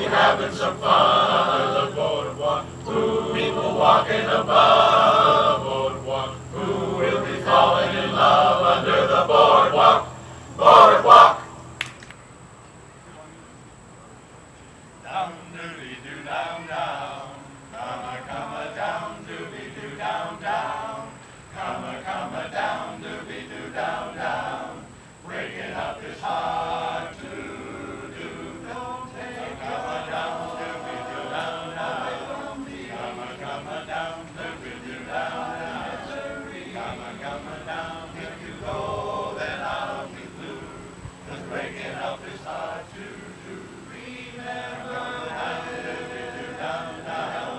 having some fun under the boardwalk. Ooh, people walking above the boardwalk. Who will be falling in love under the boardwalk? Boardwalk. Down doody doo down down, come a down doody doo down down, come a down doody doo down down, breaking up his heart to do. Don't take come a down doody doo down down, come a down doody doo down down, come a down. If you go, then I'll be blue. 'Cause breaking up his heart to do. Remember down doody doo down down,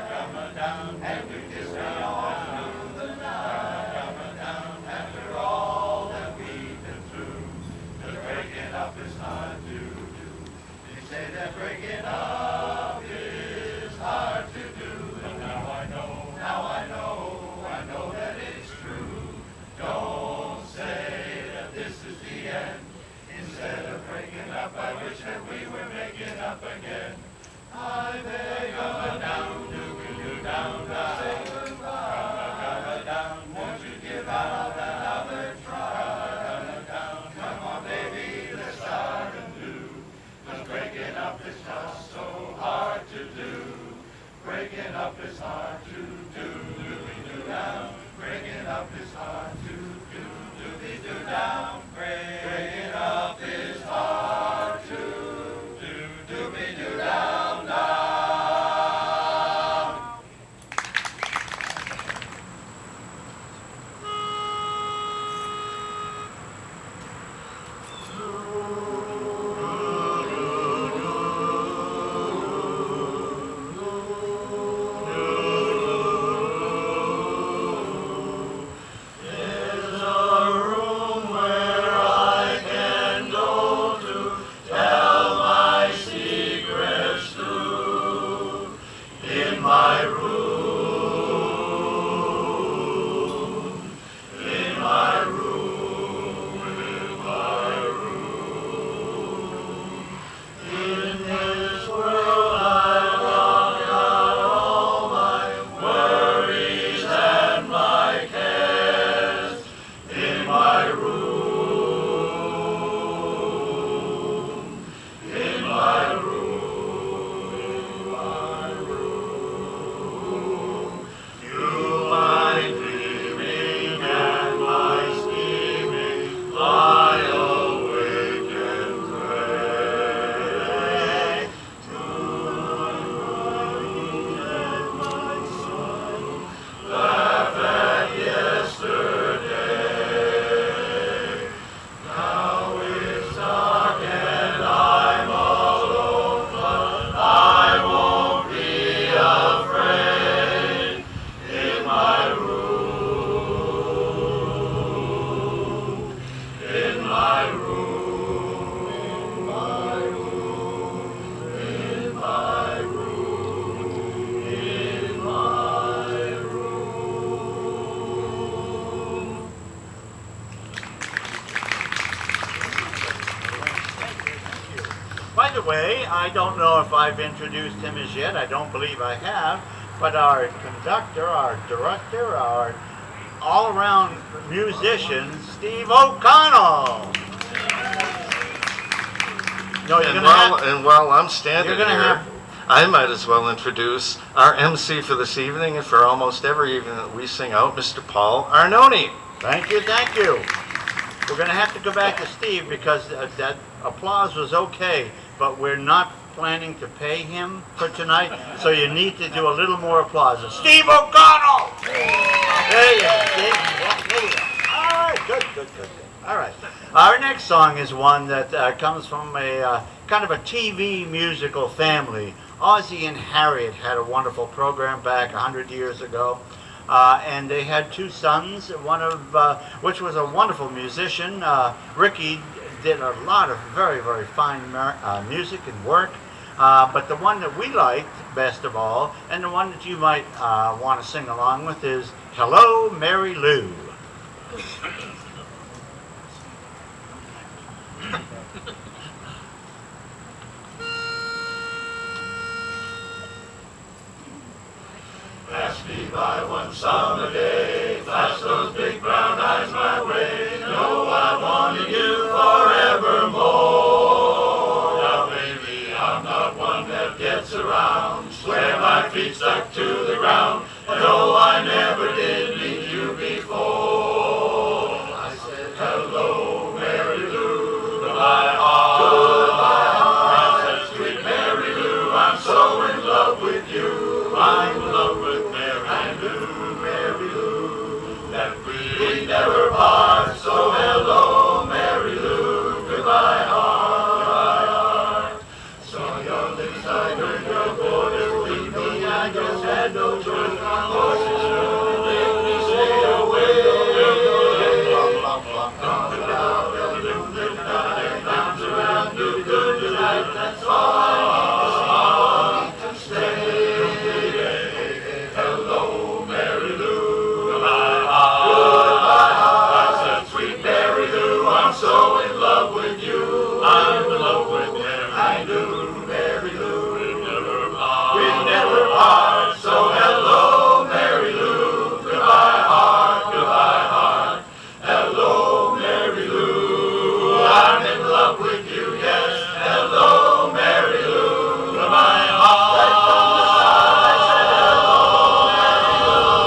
come a down and you kiss me all through the night. Come a down after all that we've been through. 'Cause breaking up is hard to do. They say that breaking up is hard to do. And now I know that it's true. Don't say that this is the end. Instead of breaking up, I wish that we were making up again. I beg come down, do down, down. Say goodbye. Come down, won't you give out another try? Come on, baby, let's start anew. 'Cause breaking up is just so hard to do. Breaking up is hard to do. Do down. Breaking up is hard to do. Do down. Breaking up is hard to do. Do down, down. There's a room where I can go to tell my secrets to. In my room, in my room, in my room. In this world I lock out all my worries and my cares. In my room, in my room, in my room. You my dreaming and my scheming, lie awake and pray. To my mind and my soul, laugh at yesterday. Now it's dark and I'm alone, but I won't be afraid. In my room, in my room, in my room, in my room, in my room. By the way, I don't know if I've introduced him as yet. I don't believe I have. But our conductor, our director, our all-around musician, Steve O'Connell. No, you're And gonna while I'm standing You're gonna here, have- I might as well introduce our MC for this evening and for almost every evening that we sing out, Mr. Paul Arnone. Thank you, thank you. We're going to have to go back to Steve because that applause was okay, but we're not planning to pay him for tonight, so you need to do a little more applause. Steve O'Connell! There you go, Steve. Yeah, there you go. All right, good. All right. Our next song is one that comes from a kind of a TV musical family. Ozzie and Harriet had a wonderful program back 100 years ago. And they had two sons, one of which was a wonderful musician. Ricky did a lot of very, very fine music and work. But the one that we liked best of all, and the one that you might want to sing along with, is Hello, Mary Lou. one summer day, flash those big brown eyes my way. Know I wanted you forevermore. Now baby, I'm not one that gets around, swear my feet stuck to the ground. No, I never did meet you before. I said, hello, Mary Lou, goodbye, heart. Goodbye, heart. I said, sweet Mary Lou, I'm so in love with you. I'm in love with Mary Lou, Mary Lou, that we never part. So hello, Mary Lou, goodbye, heart. Goodbye, heart. Saw your lips, I heard your voice. Believe me, I just had no choice. That's all I need to stay. Hello, Mary Lou. Goodbye, heart. Goodbye, heart. I said, sweet Mary Lou, I'm so in love with you. I'm in love with Mary Lou, Mary Lou. We never part. So hello, Mary Lou. Goodbye, heart. Goodbye, heart. Hello, Mary Lou. I'm in love with you, yes. Hello, Mary Lou. Goodbye, heart. Right from the start, I said hello, Mary Lou. Goodbye,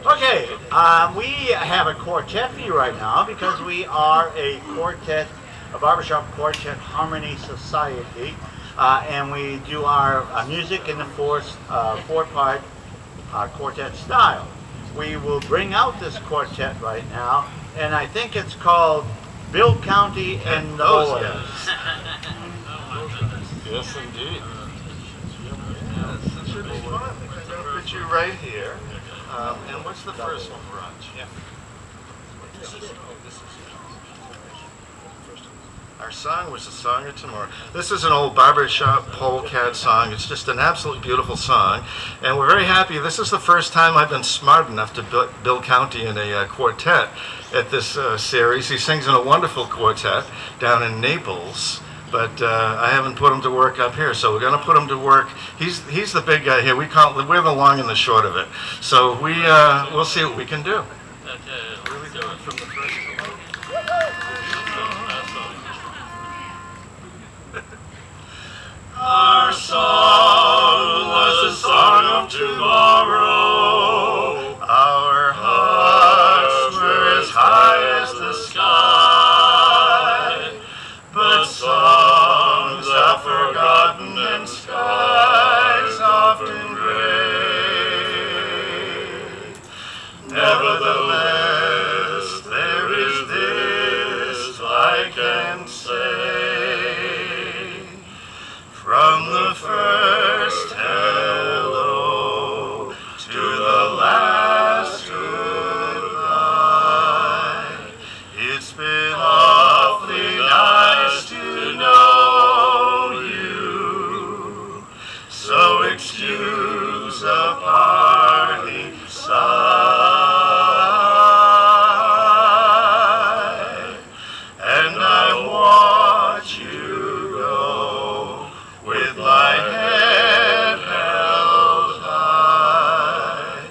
Okay, we have a quartet for you right now because we are a quartet, a barbershop quartet harmony society, and we do our music in the four-part quartet style. We will bring out this quartet right now, and I think it's called Bill County and those guys. Yes, indeed. Yes, this should be fun. I'm going to put you right here. And what's the first one, Raj? Yeah. Our song was a song of tomorrow. This is an old barbershop polecat song. It's just an absolutely beautiful song. And we're very happy. This is the first time I've been smart enough to Bill County in a quartet at this series. He sings in a wonderful quartet down in Naples. But I haven't put him to work up here, so we're going to put him to work. He's the big guy here. We're the long and the short of it. So we'll see what we can do. Really do it from the first one. Our song was a song of tomorrow. Our hearts were as high as the sky. But songs are forgotten and skies often gray. Nevertheless, there is this I can say. From the first hello to the last goodbye, it's been awfully nice to know you. So excuse a parting sigh, and I watch you go with my head held high.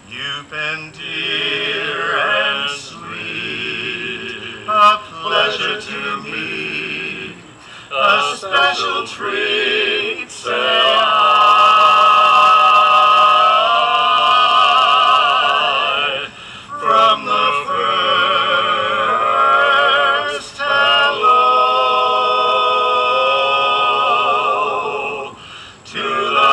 You've been dear and sweet, a pleasure to me, a special treat, say I, from the first hello to the last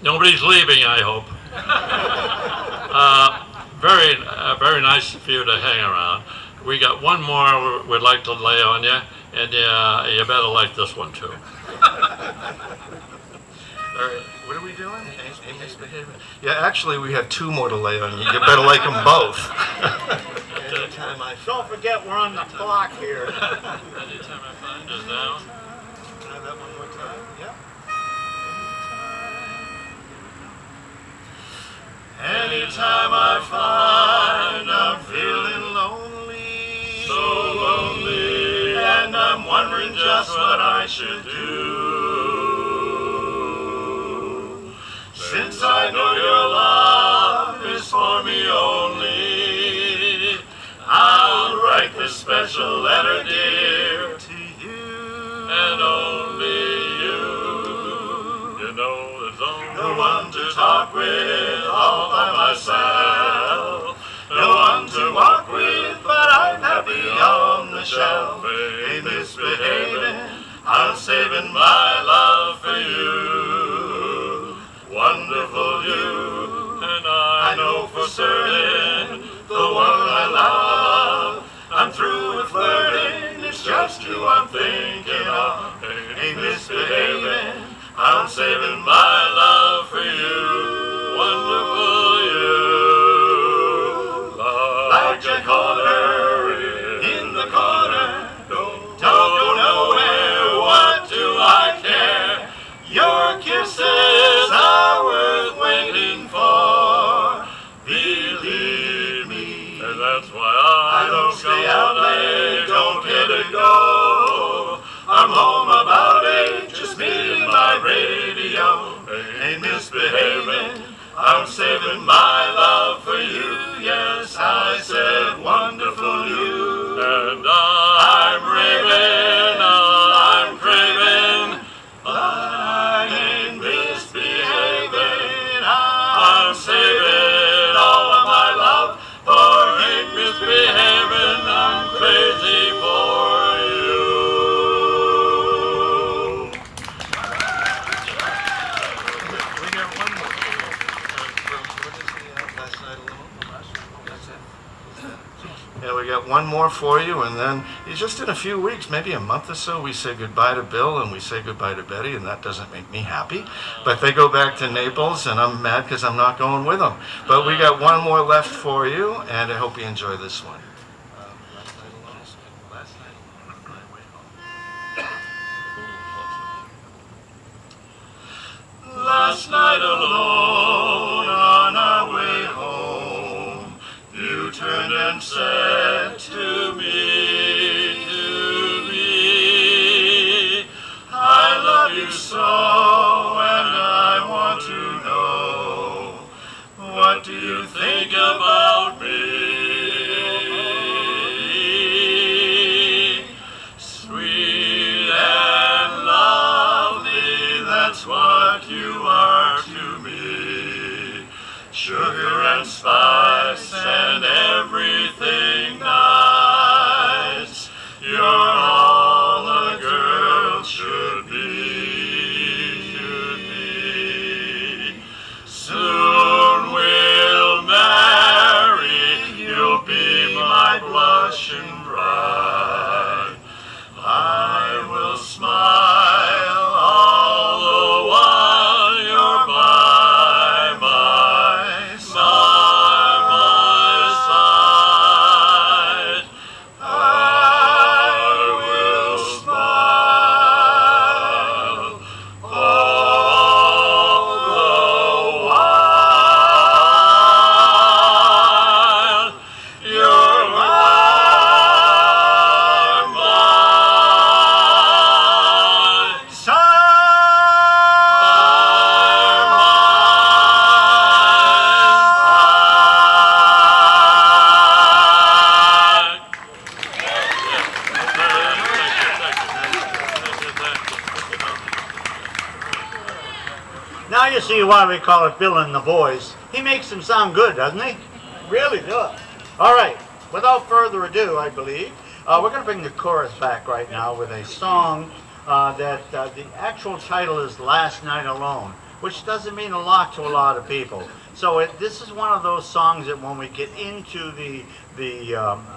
Nobody's leaving, I hope. Very nice of you to hang around. We got one more we'd like to lay on you, and you better like this one too. What are we doing? Misbehaving. Yeah, actually, we have two more to lay on you. You better like them both. Anytime Don't forget we're on the clock here. Anytime I find us down. Can I have that one more time? Yep. Anytime I find I'm feeling lonely, So lonely, and I'm wondering just what I should do. Since I know your love is for me only, I'll write this special letter, dear, to you, and only you. You know there's only no one to talk with all by myself, no one to walk with, but I'm happy on the shelf. Ain't misbehaving, I'm saving my love for you. Wonderful you, and I know for certain, the one I love. I'm through with flirting, it's just you I'm thinking of. Ain't misbehaving, I'm saving my love for you. wonderful you. Like a corner in the corner, don't go nowhere, what do I care? Your kisses are worth waiting for, believe me. And that's why I don't stay out late, don't get to go. I'm home about 8, just me and my radio. Ain't misbehaving, I'm saving my love for you. Yes, I said wonderful you. And I'm raving, I'm craving, But I ain't misbehaving, I'm saving all of my love, for ain't misbehaving, I'm crazy for you. We got one more. What is the last night alone? That's it. Yeah, we got one more for you, and then just in a few weeks, maybe a month or so, we say goodbye to Bill and we say goodbye to Betty, and that doesn't make me happy. But they go back to Naples, and I'm mad because I'm not going with them. But we got one more left for you, and I hope you enjoy this one. Last night alone, my way home. Last night alone on our way home, you turned and said to me, I love you so, and I want to know, what do you think about me? Sweet and lovely, that's what you are to me. Sugar and spice and everything nice. You're all a girl should be. Soon we'll marry. You'll be my blushing bride. I will smile all the while you're by my side. I will smile all the while you're by my side. Now you see why we call it Bill and the Boys. He makes them sound good, doesn't he? Really does. All right, without further ado, I believe, we're going to bring the chorus back right now with a song that the actual title is Last Night Alone, which doesn't mean a lot to a lot of people. So this is one of those songs that when we get into the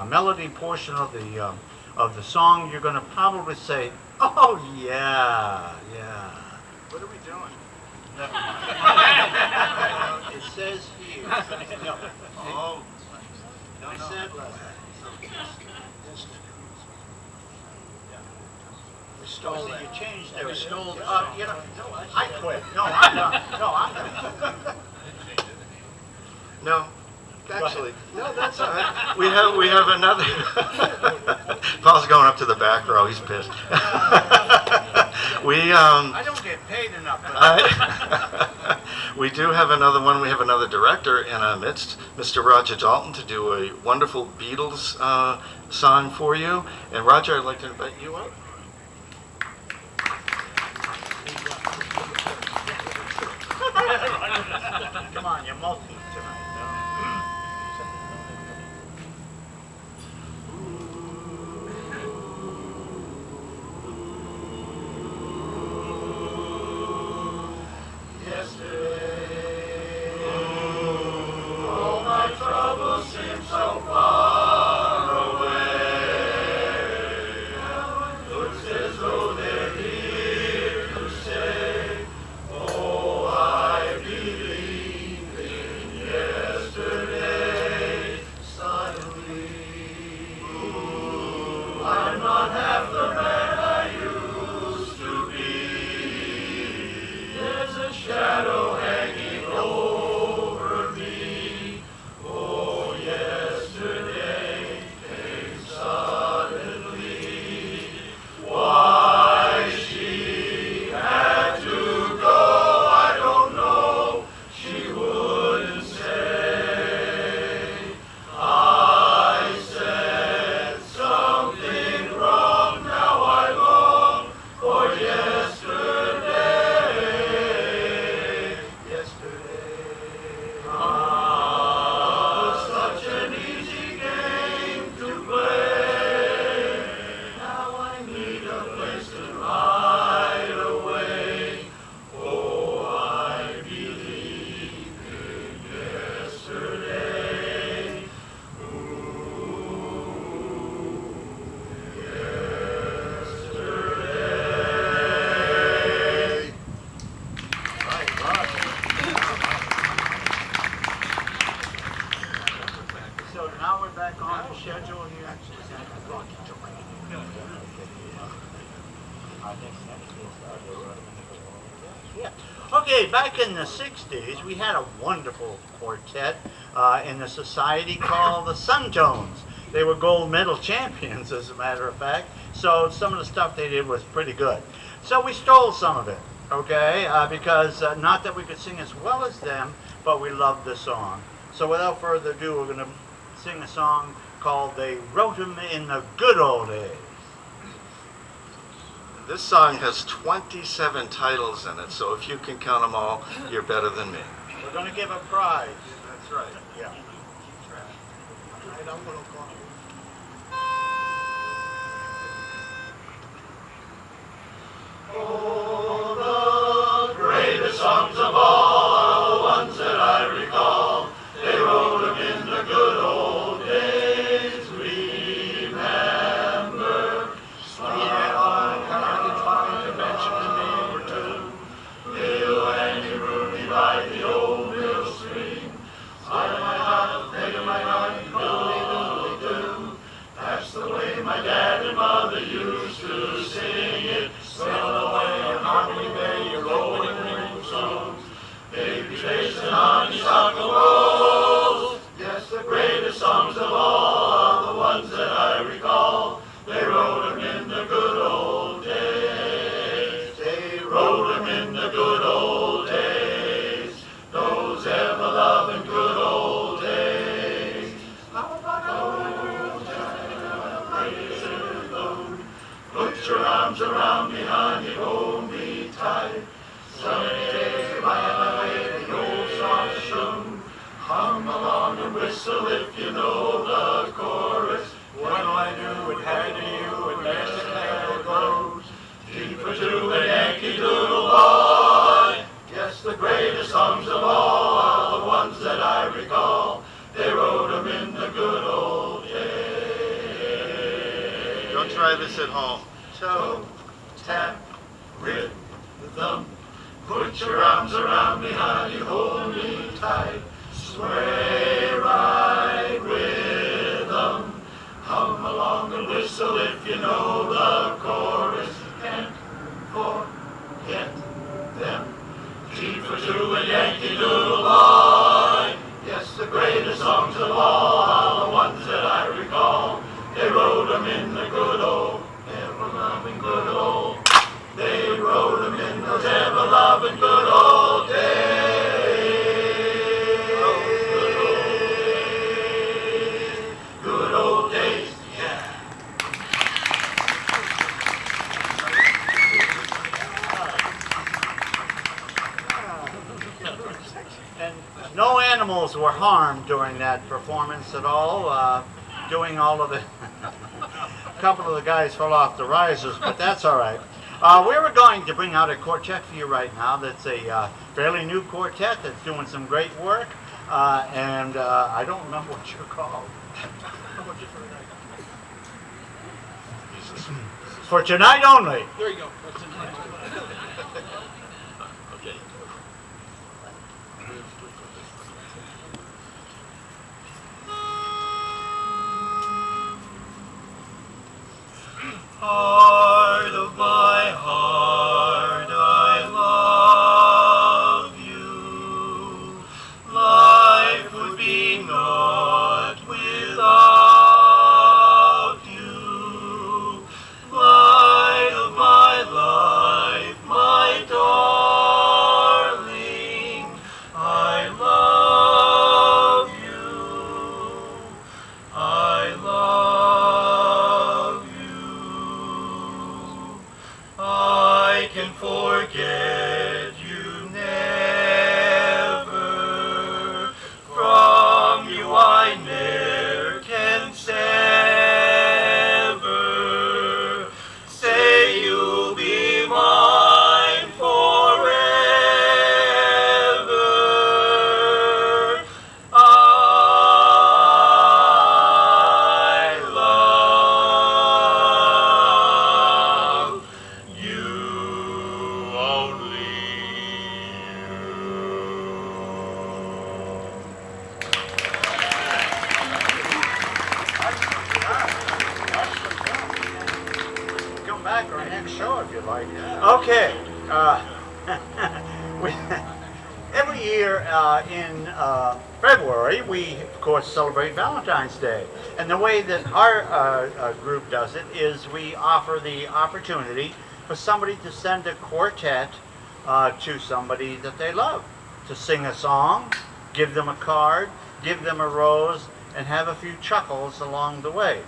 melody portion of the song, you're going to probably say, "Oh yeah, yeah." What are we doing? Never mind. It says here. No. Oh. No, I said We stole that. you changed We everything. stole the You know, I quit. No, I'm done. No, I'm done. No, actually, no, that's all right. We have another. Paul's going up to the back row. He's pissed. I don't get paid enough. We do have another one. We have another director in our midst, Mr. Roger Dalton, to do a wonderful Beatles song for you. And Roger, I'd like to invite you up. Come on, you're multi tonight. Okay, back in the 60s, we had a wonderful quartet in the society called the Suntones. They were gold medal champions, as a matter of fact, so some of the stuff they did was pretty good. So we stole some of it, okay, because not that we could sing as well as them, but we loved the song. So without further ado, we're going to sing a song called They Wrote 'Em in the Good Old Days. This song has 27 titles in it, so if you can count them all, you're better than me. We're going to give a prize. That's right. Yeah. Oh, the greatest songs of all are the ones that I recall. They wrote them in the good old days. Remember, Bill and Rooney by the old mill stream. Heart of my heart, head of my heart, doodly-doodly-doo. That's the way my dad and mother used to sing it. Sail away on Harmony Bay, your rolling ring songs. Baby's face and honeysuckle rolls. Yes, the greatest songs of all are the ones that I recall. They wrote them in the good old days. They wrote them in the good old days. Those ever-loving good old days. Put your arms around me, honey, hold me tight. Someday, by the way the old song's sung, hum along and whistle if you know the chorus. What'll I do with Harry you and there's the candle goes? G for two and Yankee Doodle boy. Yes, the greatest songs of all are the ones this at home. Toe, tap, rhythm. Put your arms around me, honey, hold me tight. Sway right with 'em. Hum along and whistle if you know the chorus. Can't forget them. G for two and Yankee Doodle boy. Yes, the greatest songs of all, the ones that I recall. They wrote 'em in the good old, ever-loving good old. They wrote 'em in those ever-loving good old days. Good old days, yeah. And no animals were harmed during that performance at all. Doing all of the, a couple of the guys fell off the risers, but that's all right. We were going to bring out a quartet for you right now. That's a fairly new quartet that's doing some great work, and I don't remember what you're called. For tonight only. There you go. For tonight. Okay. Heart of my heart, I love you. Life would be naught without you. Light of my life, my darling, I love you. I love you. I can forget you never. From you I ne'er can sever. Say you'll be mine forever. I love you, only Come back our next show if you like. Okay. we, every year in February, we of course celebrate Valentine's Day, and the way that our group does it is we offer the opportunity for somebody to send a quartet to somebody that they love, to sing a song, give them a card, give them a rose, and have a few chuckles along the way.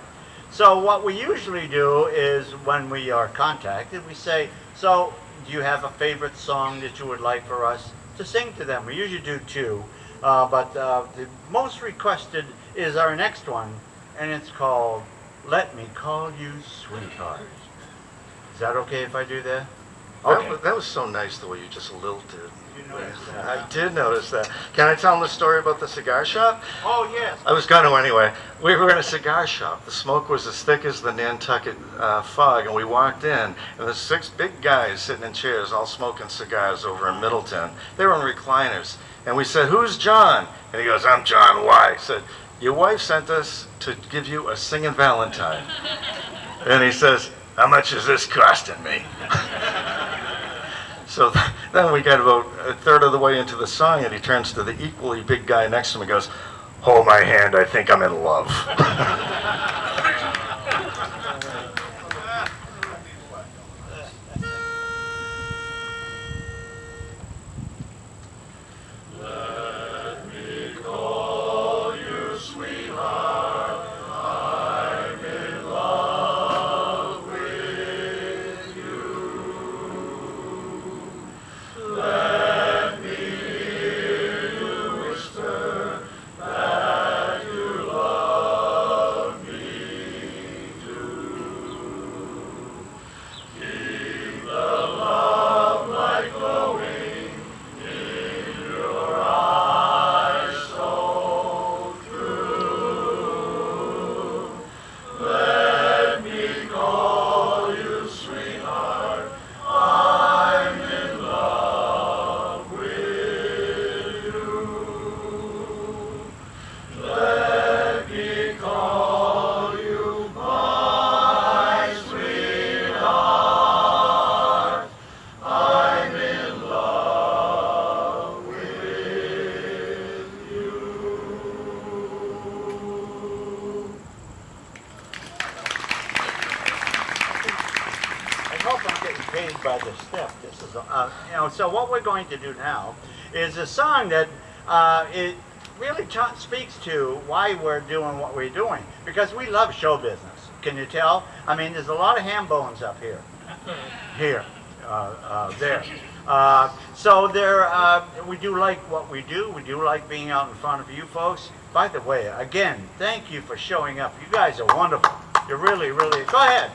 So what we usually do is when we are contacted, we say, so do you have a favorite song that you would like for us to sing to them? We usually do two, but the most requested is our next one, and it's called Let Me Call You Sweetheart. Is that okay if I do that? Okay. That was so nice the way you just lilted. You noticed that? I did notice that. Can I tell them the story about the cigar shop? Oh, yes. I was going to anyway. We were in a cigar shop. The smoke was as thick as the Nantucket fog, and we walked in, and there's 6 big guys sitting in chairs, all smoking cigars over in Middleton. They were in recliners, and we said, "Who's John?" And he goes, "I'm John Y." I said, "Your wife sent us to give you a singing Valentine." And he says, "How much is this costing me?" So then we got about a third of the way into the song, and he turns to the equally big guy next to him and goes, "Hold my hand, I think I'm in love." Let me call you sweetheart. I'm in love with you. Let me hear you whisper that you love me. This is, so what we're going to do now is a song that it really speaks to why we're doing what we're doing, because we love show business. Can you tell? I mean, there's a lot of ham bones up here, there. So we do like what we do. We do like being out in front of you folks. By the way, again, thank you for showing up. You guys are wonderful. You're really, really. Go ahead.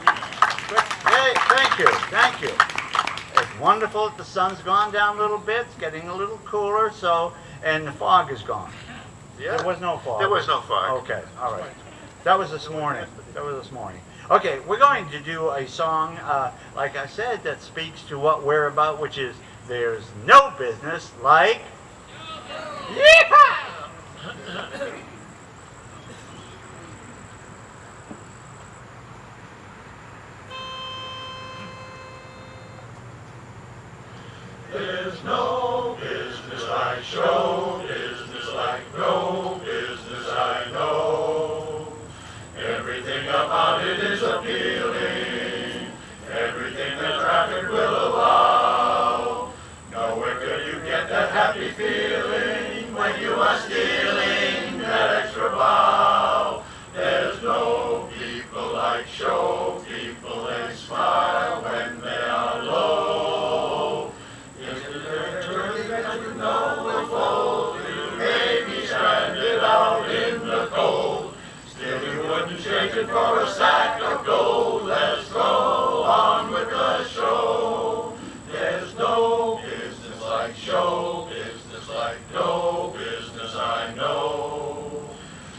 Hey, thank you. It's wonderful that the sun's gone down a little bit. It's getting a little cooler. And the fog is gone. Yeah. There was no fog. There was no fog. Okay, all right. That was this morning. Okay, we're going to do a song, like I said, that speaks to what we're about, which is there's no business like... Yeehaw! There's no business like show business, like no business I know. Everything about it is appealing, everything the traffic will allow. Nowhere could you get that happy feeling when you are stealing that extra bow. There's no people like show people, they smile when they are low. You know will fold, you may be stranded out in the cold. Still you wouldn't change it for a sack of gold. Let's go on with the show. There's no business like show business, like no business I know.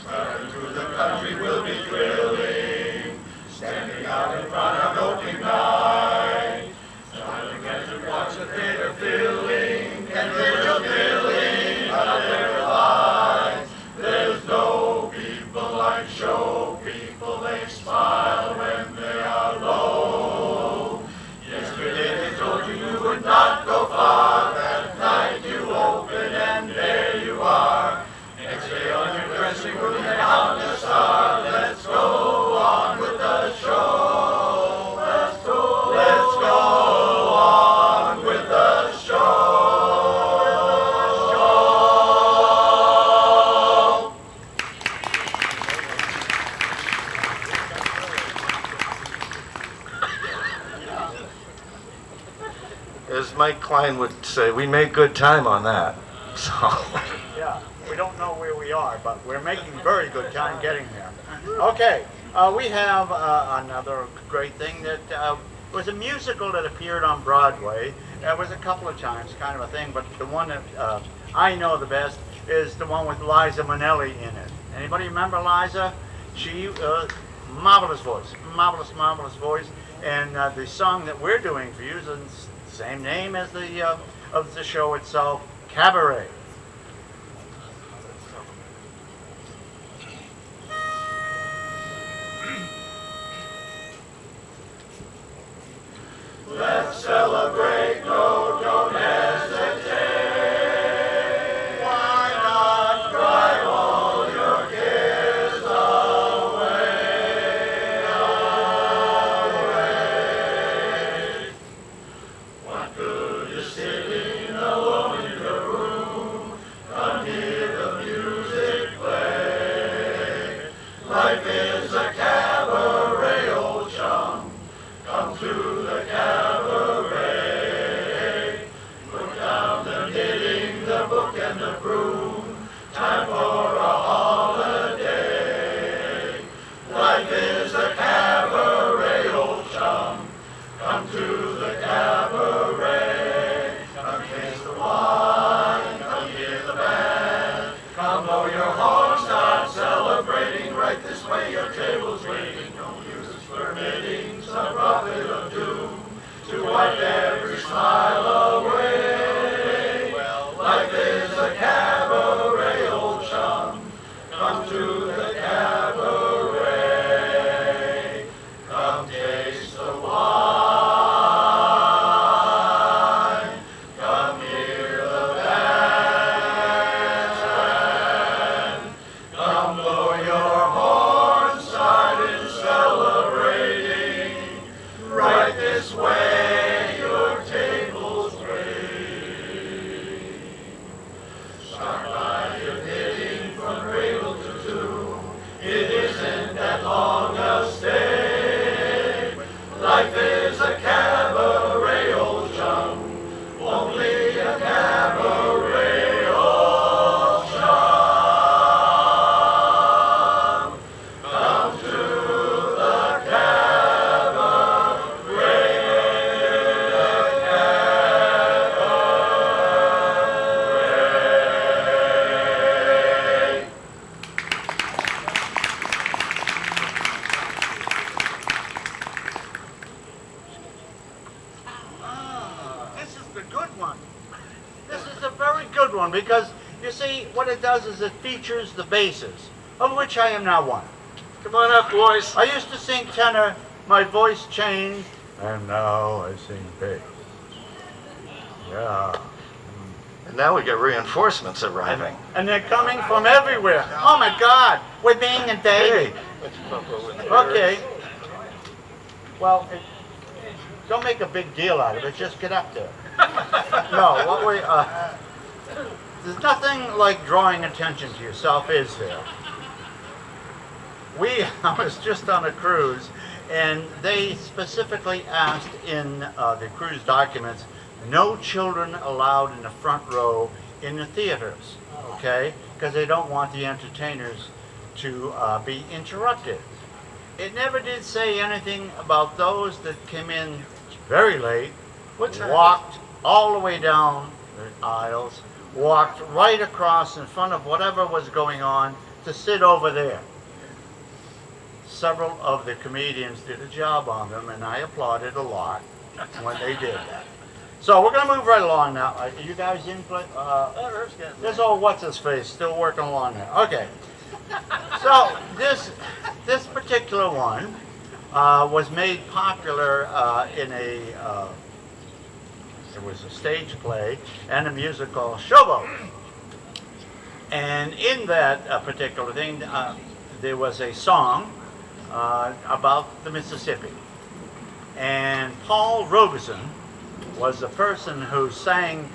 Traveling through the country will be thrilling, standing out in front of opening night. Trying to get to watch the theater filling, and visual filling of their lives. There's no people like show people, they smile when they are low. Yesterday they told you you would not go far, that night you open and there you are. Next day on your dressing room they hung a star. Let's go on with the show. Let's go on with the show. As Mike Klein would say, we made good time on that. So. Yeah, we don't know where we are, but we're making very good time getting there. Okay, we have another great thing that was a musical that appeared on Broadway. It was a couple of times, kind of a thing, but the one that I know the best is the one with Liza Minnelli in it. Anybody remember Liza? She, marvelous voice, marvelous voice. And the song that we're doing for you is the same name as the show itself, Cabaret. Let's celebrate, no, don't hesitate. Why not drive all your cares away? What good is sitting alone in your room? Come hear the music play. Life is a cabaret, old chum. Come to the cabaret. Put down the knitting, the book, and the broom. Time for a holiday. Life is a cabaret, old chum. Come to the cabaret. a good one. This is a very good one because, you see, what it does is it features the basses, of which I am now one. Come on up, boys. I used to sing tenor, my voice changed, and now I sing bass. Yeah. And now we get reinforcements arriving. And they're coming from everywhere. Oh my God, we're being invaded. Okay. Well, don't make a big deal out of it. Just get up there. No, what we there's nothing like drawing attention to yourself, is there? I was just on a cruise, and they specifically asked in the cruise documents, no children allowed in the front row in the theaters, okay? Because they don't want the entertainers to be interrupted. It never did say anything about those that came in very late, walked all the way down the aisles, walked right across in front of whatever was going on to sit over there. Several of the comedians did a job on them, and I applauded a lot when they did that. So we're going to move right along now. Are you guys in? There's old what's-his-face still working along there. Okay. So this particular one was made popular in it was a stage play and a musical Showboat. And in that particular thing, there was a song about the Mississippi. And Paul Robeson was the person who sang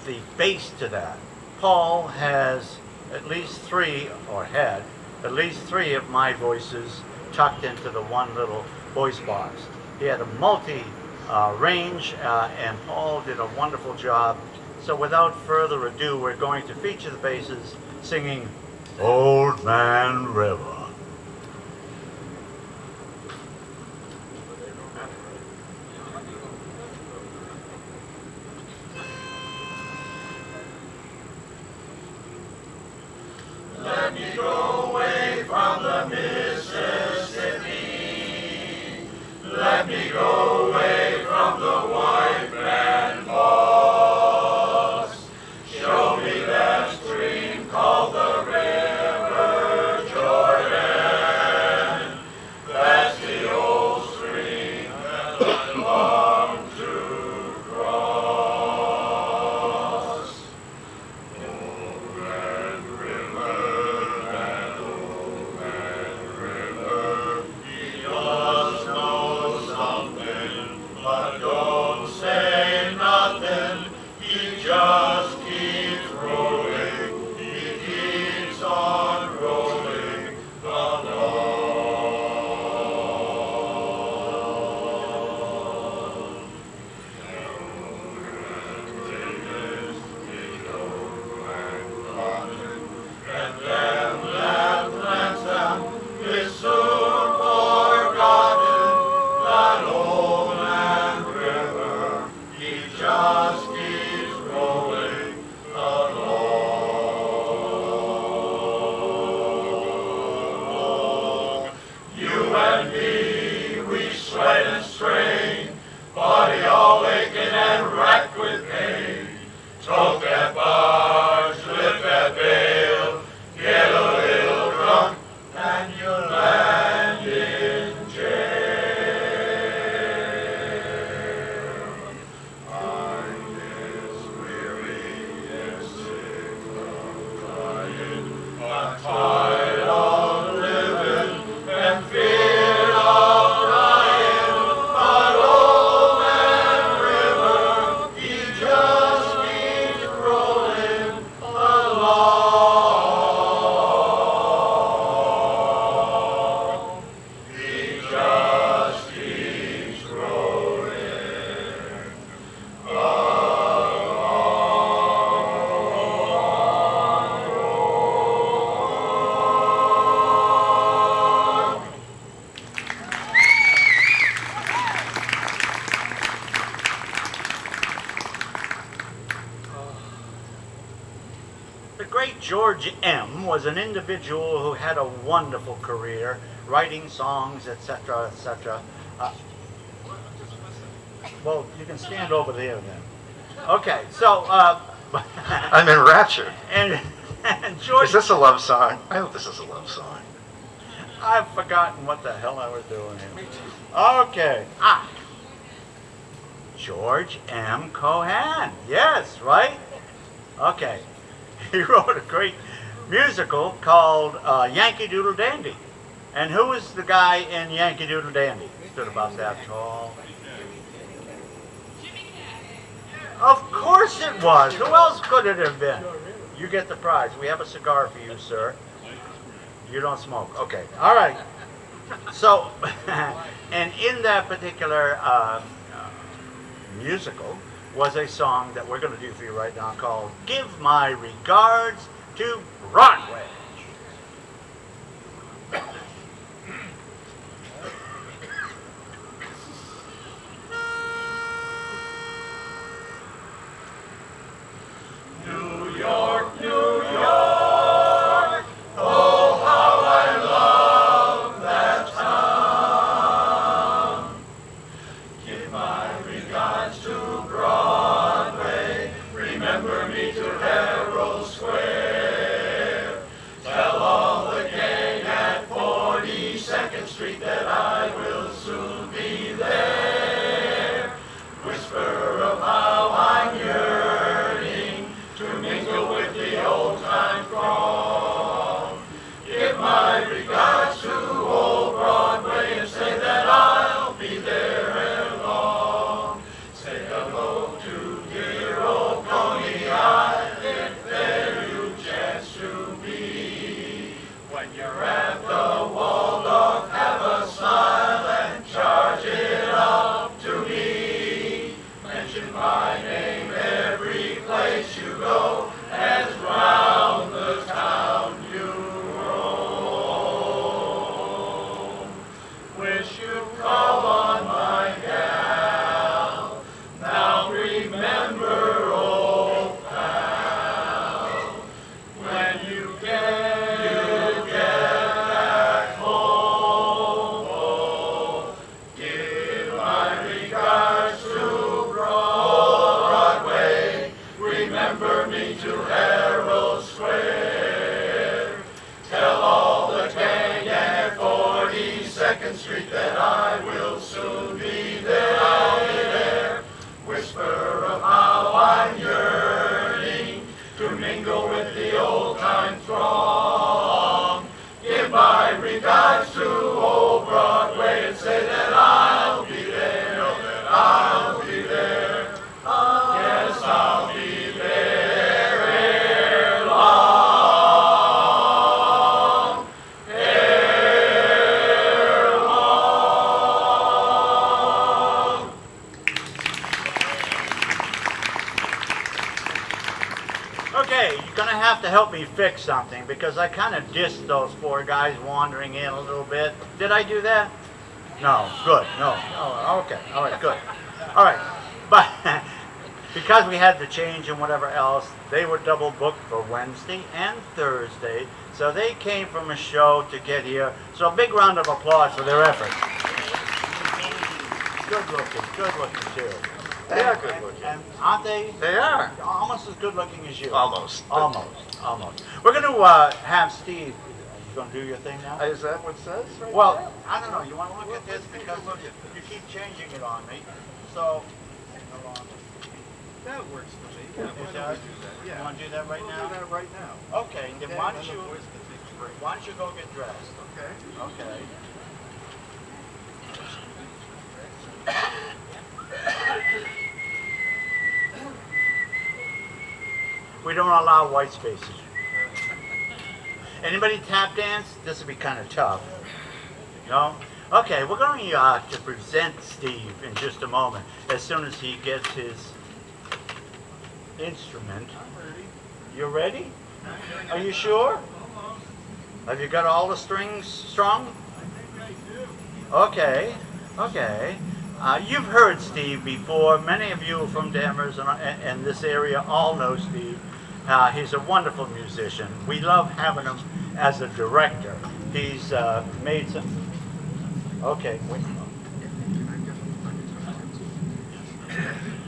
the bass to that. Paul has at least three, or had at least three of my voices tucked into the one little voice box. He had a multi-range, and Paul did a wonderful job. So without further ado, we're going to feature the basses singing Old Man River. Let me go away from the Mississippi. Let me go away from the white man boss. Show me that stream called the River Jordan. That's the old stream that I long to cross. Old Man River, that old Man River, he does know something, but don't say nothing. He just keeps rolling, he keeps on rolling along. And them that plants them is soon forgotten. That old man river, he just keeps rolling along. You and me, we sweat and strain, body all aching and racked with pain. Tote that barge, lift that bale, get a little drunk, and you land in jail. I'm this weary and sick of trying. I'm tired of living and fear of dying. But old man river, he just keeps rolling along. He just keeps rolling along. The great George M. was an individual who had a wonderful career, writing songs, etc., etc. Well, you can stand over there then. Okay, so, I'm enraptured. and George, Is this a love song? I hope this is a love song. I've forgotten what the hell I was doing here. Okay. George M. Cohan. Yes, right? Okay. He wrote a great musical called Yankee Doodle Dandy. And who was the guy in Yankee Doodle Dandy? Stood about that tall. Of course it was. Who else could it have been? You get the prize. We have a cigar for you, sir. You don't smoke. Okay. All right. So, and in that particular musical was a song that we're going to do for you right now called Give My Regards to Broadway. New York, New York, oh how I love that town. Give my regards to Broadway, remember me to Herald Square. Tell all the gang at 42nd Street that I will soon be there. Whisper of how I'm yearning to mingle with the old-time throng. Give my regards to old Broadway and say that I'll be there ere long. Say hello to dear old Coney Island if there you chance to be. When you're at the Waldorf, have a smile and charge it up to me. Mention my name every place you go, as round the town you roam. Wish you'd call on my gal, now remember, old pal, when you get back home, give my regards to Broadway, remember me to Herald Square. Tell all the gang at 42nd Street that I will soon be there. I'll be there. Whisper of how I'm yearning to mingle with the old-time throng. Give my regards to old Broadway and say that I'll be there. I'll be there. Yes, I'll be there ere long. Ere long. Okay, you're going to have to help me fix something because I kind of dissed those four guys wandering in a little bit. Did I do that? No. Good. No. Oh, okay. All right. Good. All right. But because we had the change and whatever else, they were double booked for Wednesday and Thursday. So they came from a show to get here. So a big round of applause for their efforts. Good looking too. They are good looking. And aren't they? They are. Almost as good looking as you. Almost. Almost. We're going to have Steve. You going to do your thing now? Is that what it says right Well, there? I don't know. You want to look at this because you keep changing it on me. So, That works for me. It does? You want to do that right We'll now? do that right now. Okay. Then why don't you go get dressed? Okay. Okay. We don't allow white spaces. Anybody tap dance? This will be kind of tough. No? Okay, we're going to present Steve in just a moment as soon as he gets his instrument. I'm ready. You ready? Are you sure? Have you got all the strings strung? Okay, okay. You've heard Steve before. Many of you from Danvers and this area all know Steve. He's a wonderful musician. We love having him as a director. He's made some... Okay, wait.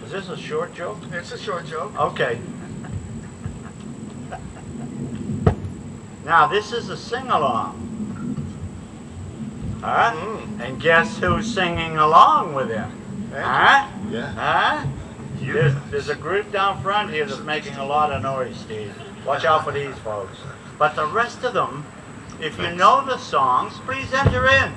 Is this a short joke? It's a short joke. Okay. Now this is a sing-along. Huh? And guess who's singing along with him? Huh? Yeah. Huh? You. There's a group down front here that's making a lot of noise, Steve. Watch out for these folks. But the rest of them, if you know the songs, please enter in.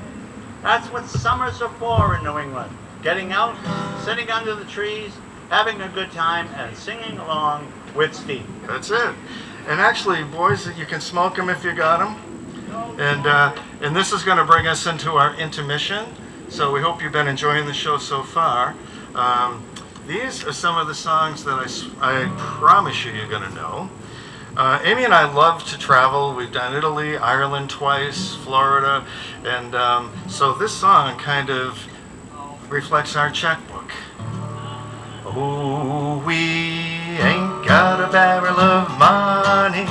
That's what summers are for in New England. Getting out, sitting under the trees, having a good time, and singing along with Steve. That's it. And actually, boys, you can smoke them if you got them. And this is going to bring us into our intermission. So we hope you've been enjoying the show so far. These are some of the songs that I promise you're going to know. Amy and I love to travel. We've done Italy, Ireland twice, Florida. And so this song kind of reflects our checkbook. Oh, we ain't got a barrel of money.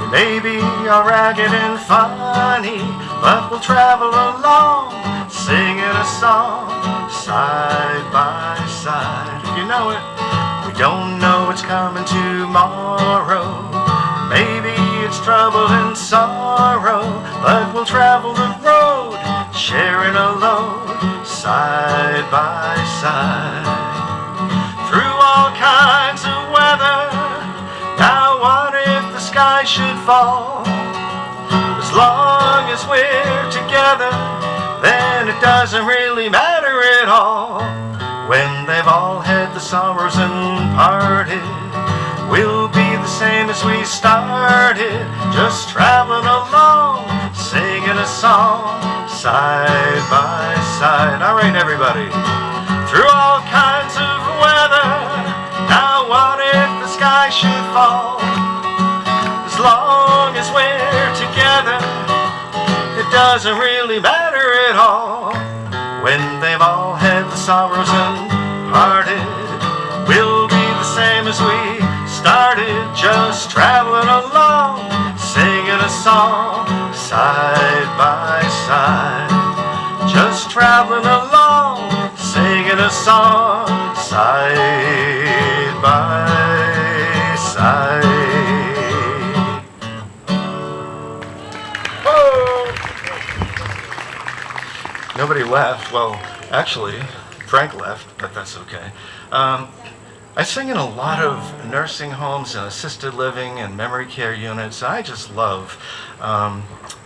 We may be all ragged and funny, but we'll travel along, singing a song, side by side. If you know it, we don't know what's coming tomorrow. Maybe it's trouble and sorrow, but we'll travel the road, sharing a load, side by side. Through all kinds of weather. Now what if the sky should fall? As long as we're together, then it doesn't really matter at all. When they've all had the sorrows and parted, we'll be the same as we started, just traveling along, singing a song, side by side. All right, everybody. Through all kinds of weather, now what if the sky should fall? As long as we're together, it doesn't really matter at all. When they've all had the sorrows and parted, we'll be the same as we started, just traveling along, singing a song, side by side. Just traveling along, singing a song, side by side. Whoa! Nobody left. Well, actually, Frank left, but that's okay. I sing in a lot of nursing homes and assisted living and memory care units. I just love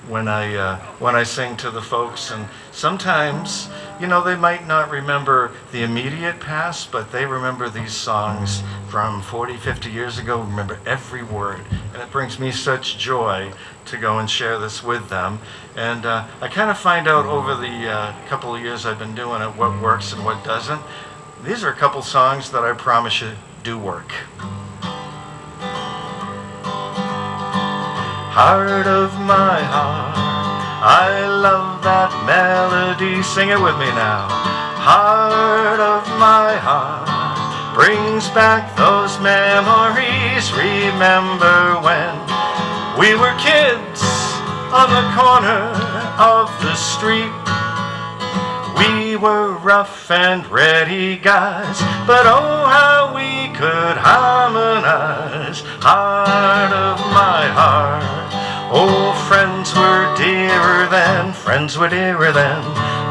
when I sing to the folks, and sometimes, you know, they might not remember the immediate past, but they remember these songs from 40, 50 years ago, remember every word, and it brings me such joy to go and share this with them. And I kind of find out over the couple of years I've been doing it what works and what doesn't. These are a couple songs that I promise you do work. Heart of my heart, I love that melody. Sing it with me now. Heart of my heart brings back those memories. Remember when we were kids on the corner of the street. We were rough and ready guys, but oh how we could harmonize. Heart of my heart, oh friends were dearer then, friends were dearer then.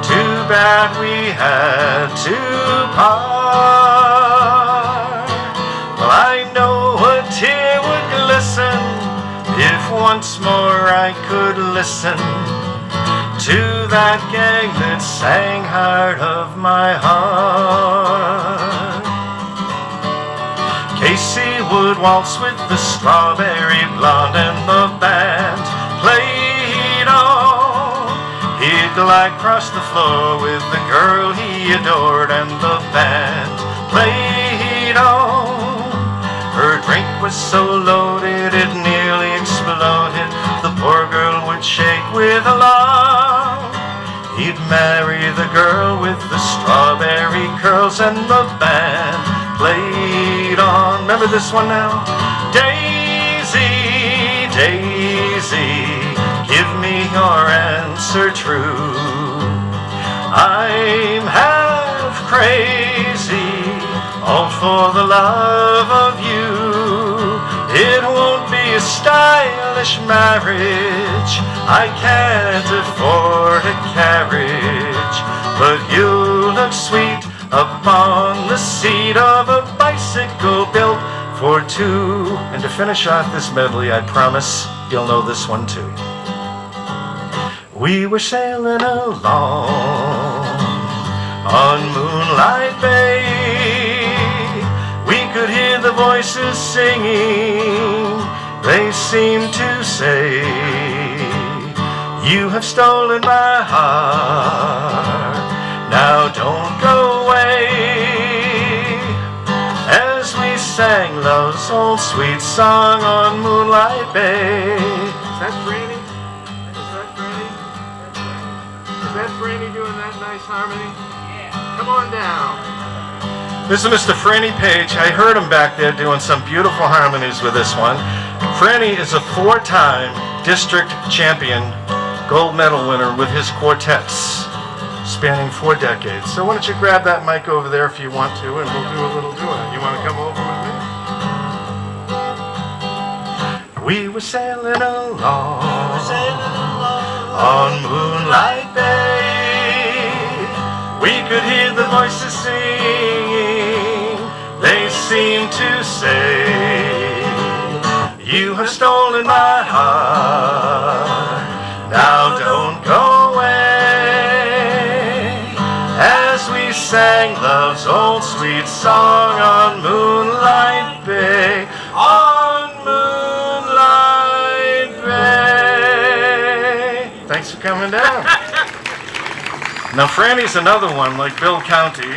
Too bad we had to part. Well, I know a tear would glisten if once more I could listen to that gang that sang Heart of my heart. Casey would waltz with the strawberry blonde and the band played on. He'd glide across the floor with the girl he adored and the band played on. Her drink was so loaded it nearly exploded. The poor girl would shake with alarm. He'd marry the girl with the strawberry curls, and the band played on. Remember this one now? Daisy, Daisy, give me your answer true. I'm half crazy all for the love of you. It won't be a stylish marriage, I can't afford a carriage, but you'll look sweet upon the seat of a bicycle built for two. And to finish off this medley, I promise you'll know this one too. We were sailing along on Moonlight Bay. We could hear the voices singing. They seemed to say, you have stolen my heart, now don't go away. As we sang love's old sweet song on Moonlight Bay. Is that Franny? Is that Franny doing that nice harmony? Yeah. Come on down. This is Mr. Franny Page. I heard him back there doing some beautiful harmonies with this one. Franny is a 4-time district champion, gold medal winner with his quartets, spanning 4 decades. So why don't you grab that mic over there if you want to, and we'll do a little duet. You want to come over with me? We were sailing along on Moonlight Bay. We could hear the voices singing. They seemed to say, you have stolen my heart, now don't go away. As we sang love's old sweet song on Moonlight Bay, on Moonlight Bay. Thanks for coming down. Now Franny's another one, like Bill County,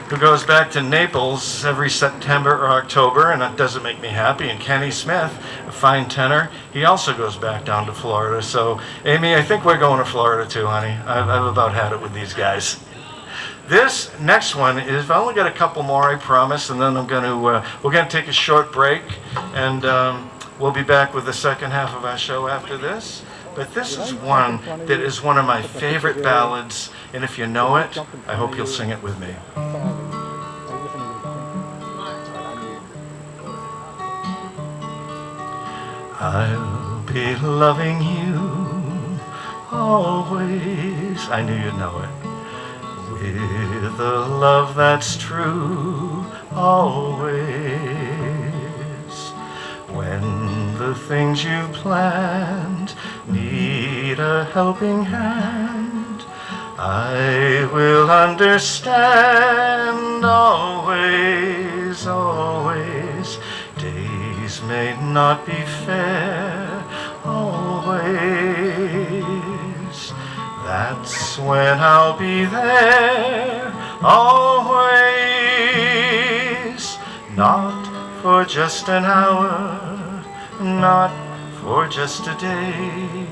who goes back to Naples every September or October, and that doesn't make me happy. And Kenny Smith, a fine tenor, he also goes back down to Florida. So, Amy, I think we're going to Florida too, honey. I've about had it with these guys. This next one is, I've only got a couple more, I promise, and then we're going to take a short break, and we'll be back with the second half of our show after this. But this is one that is one of my favorite ballads, and if you know it, I hope you'll sing it with me. I'll be loving you always, I knew you'd know it, with a love that's true always. When the things you've planned need a helping hand, I will understand always, always. Days may not be fair always. That's when I'll be there always. Not for just an hour, not for just a day,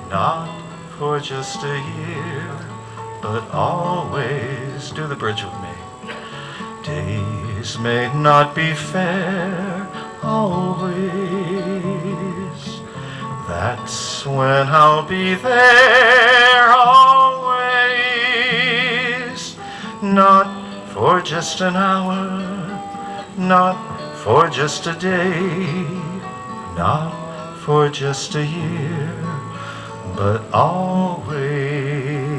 not for just a year, but always. Do the bridge with me. Days may not be fair always. That's when I'll be there always. Not for just an hour, not for just a day, not for just a year, but always.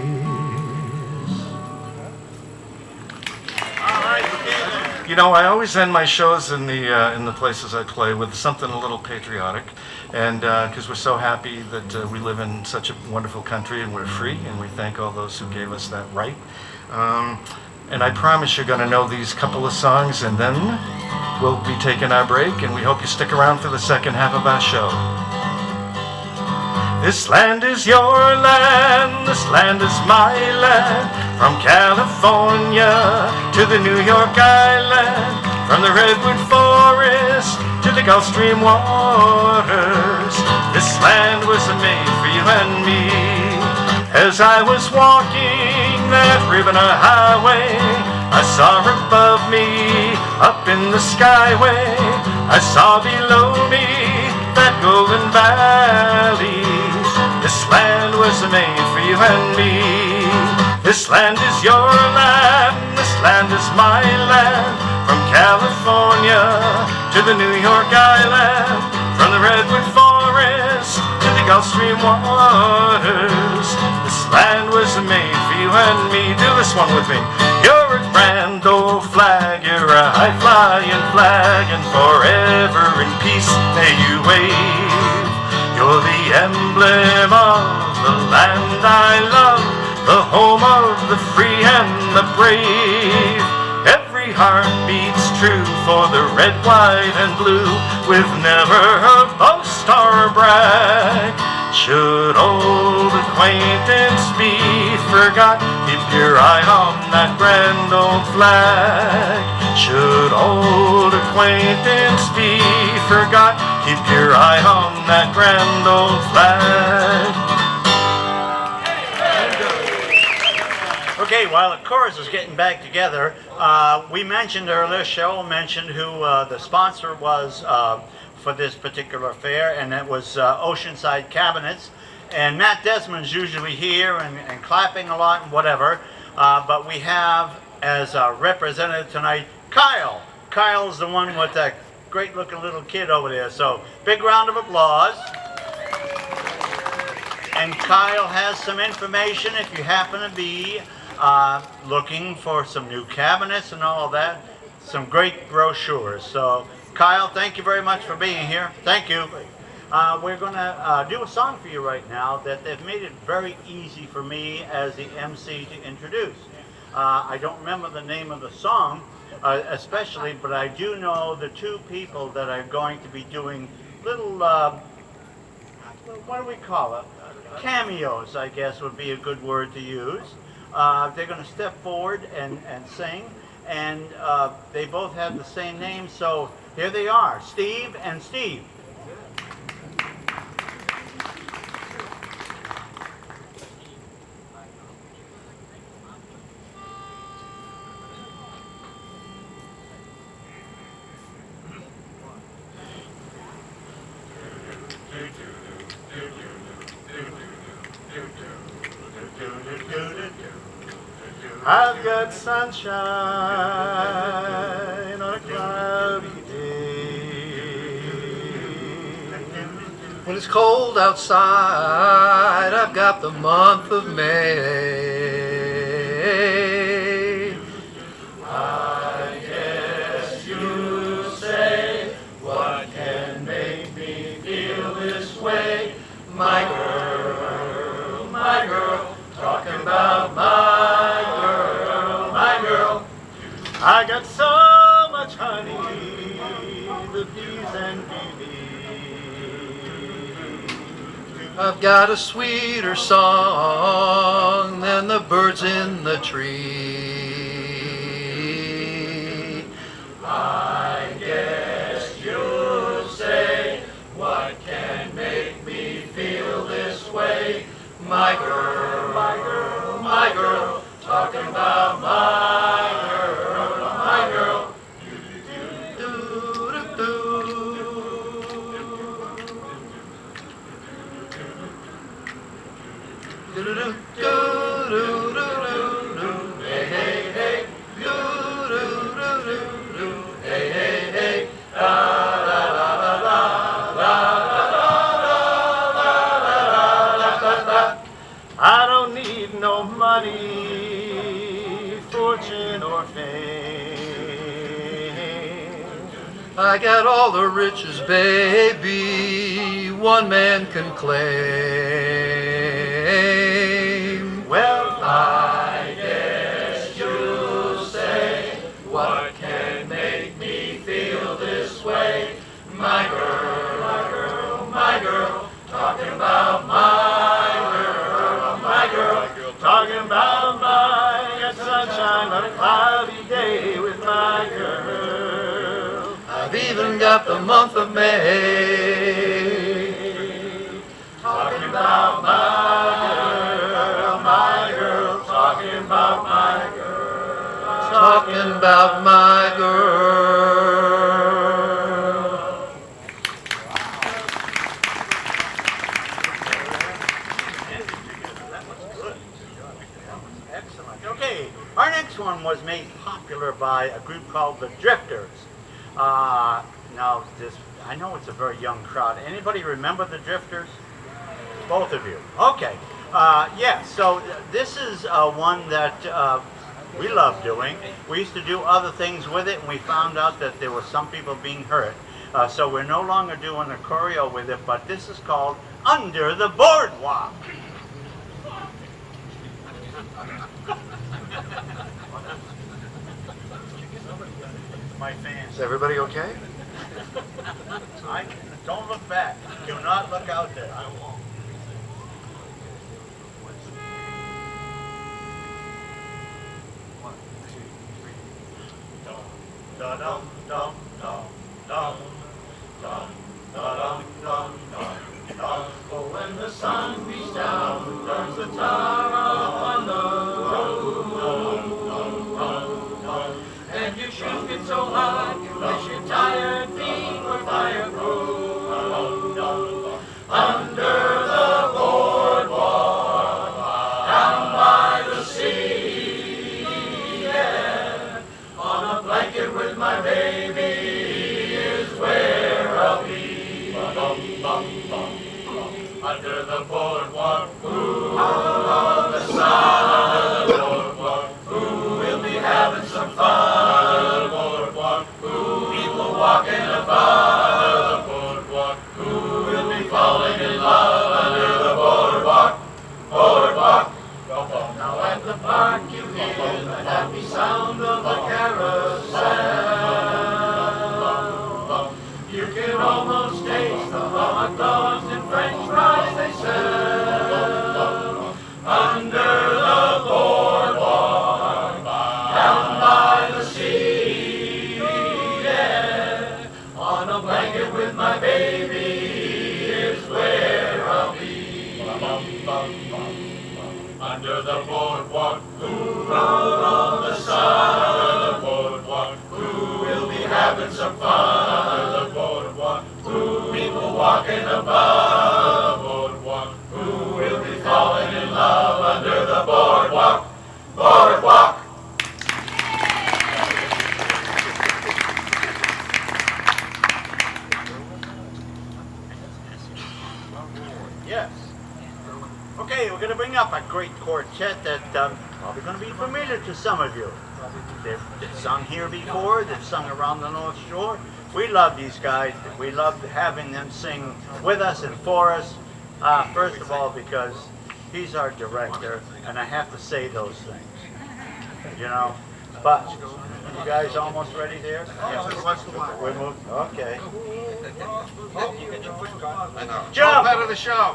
You know, I always end my shows in the places I play with something a little patriotic, and because we're so happy that we live in such a wonderful country and we're free, and we thank all those who gave us that right. And I promise you're going to know these couple of songs, and then we'll be taking our break, and we hope you stick around for the second half of our show. This land is your land, this land is my land, from California to the New York Island, from the Redwood Forest to the Gulf Stream waters. This land was made for you and me. As I was walking that ribbon of highway, I saw above me, up in the skyway, I saw below me that golden valley. This land was made for you and me. This land is your land, this land is my land, From California to the New York Island, from the Redwood Forest to the Gulf Stream waters, this land was made for you and me. Do this one with me. You're a grand old flag, you're a high-flying flag, and forever in peace may you wave. You're the emblem of the land I love, the home of the free and the brave. Every heart beats true for the red, white, and blue, with never a boast or brag. Should old acquaintance be forgot, keep your eye on that grand old flag. Should old acquaintance be forgot, keep your eye on that grand old flag. Okay, while the chorus is getting back together, we mentioned earlier, Cheryl mentioned who the sponsor was for this particular fair, and it was Oceanside Cabinets. And Matt Desmond's usually here and clapping a lot and whatever, but we have as a representative tonight, Kyle. Kyle's the one with that great looking little kid over there, so big round of applause. And Kyle has some information if you happen to be looking for some new cabinets and all of that, some great brochures. So Kyle, thank you very much for being here. Thank you. We're going to do a song for you right now that they've made it very easy for me as the MC to introduce. I don't remember the name of the song especially, but I do know the two people that are going to be doing little, what do we call it? Cameos, I guess would be a good word to use. They're going to step forward and sing, and they both have the same name, so here they are, Steve and Steve. I've got sunshine on a cloudy day. When it's cold outside, I've got the month of May. I guess you say, what can make me feel this way? My girl, talking about my girl, my girl. I got so much honey, the bees and bees. I've got a sweeter song than the birds in the tree. I guess you'll say, what can make me feel this way? My girl, my girl, my girl, talking about my girl, my girl. Hey, hey, hey, hey, hey, hey, la la la la la la la la la. I don't need no money, fortune or fame. I got all the riches, baby, one man can claim. Well, I guess you'll say, what can make me feel this way? My girl, my girl, my girl, talking about my girl, my girl, talking about my got sunshine on a cloudy day with my girl. I've even got the month of May. Talking about my girl, talking about my girl, talking about my girl. Excellent. Okay, our next one was made popular popular by a group called the Drifters. Now, I know it's a very young crowd. Anybody remember the Drifters? Both of you. Okay. Yeah, so this is one that we love doing. We used to do other things with it, and we found out that there were some people being hurt. So we're no longer doing a choreo with it, but this is called Under the Boardwalk. My fans. Is everybody okay? Don't look back. Do not look out there. I won't. Da dum dum dum dum dum da dum dum dum dum. For when the sun beats down, turns the tower on the road, and your shoes get so hot, you wish your tired feet were fireproof. Under the boardwalk, down by the sea, yeah, on a blanket with my baby is where I'll be. Under the boardwalk, ooh, on the side of the boardwalk, ooh, we'll be having some fun. Under the boardwalk, ooh, people walking about. Under the boardwalk, ooh, we'll be falling in love. Under the boardwalk, boardwalk. Now at the park you hear the happy sound of the carousel. You can almost taste the hot dogs and French fries they sell. Under the boardwalk, down by the sea, yeah, on a blanket with my baby is where I'll be. Under the boardwalk, ooh, out on the side of the boardwalk, ooh, we'll be having some fun. Under the boardwalk, ooh, people walking about. The boardwalk, ooh, we'll be falling in love. Under the boardwalk, boardwalk. Yes. Okay, we're going to bring up a great quartet that probably going to be familiar to some of you. They've sung here before. They've sung around the North Shore. We love these guys. We love having them sing with us and for us. First of all, because he's our director, and I have to say those things, you know. But you guys almost ready there? Yeah. We're moving. Okay. Jump out of the show.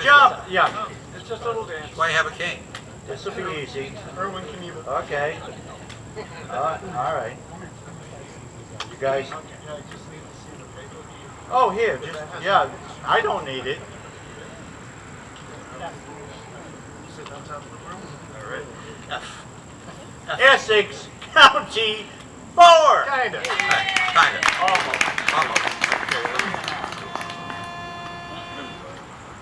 Jump. Yeah. It's just a little dance. Why you have a cane? This will be easy. Erwin, can you? Okay. All right. You guys. Oh, here. Just, yeah. I don't need it. All right. Essex County Board. Kinda. Kinda. Almost.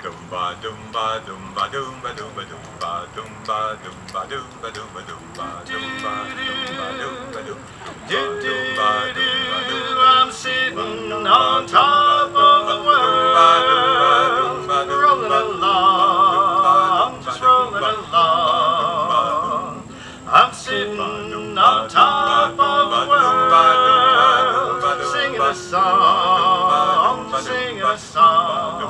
Dumba dumba dumba dumba dumba dumba dumba dumba dumba dumba dumba dumba dumba dumba dumba. I'm sitting on top of the world, rolling along, just rolling along. I'm sitting on top of the world, singing a song, singing a song.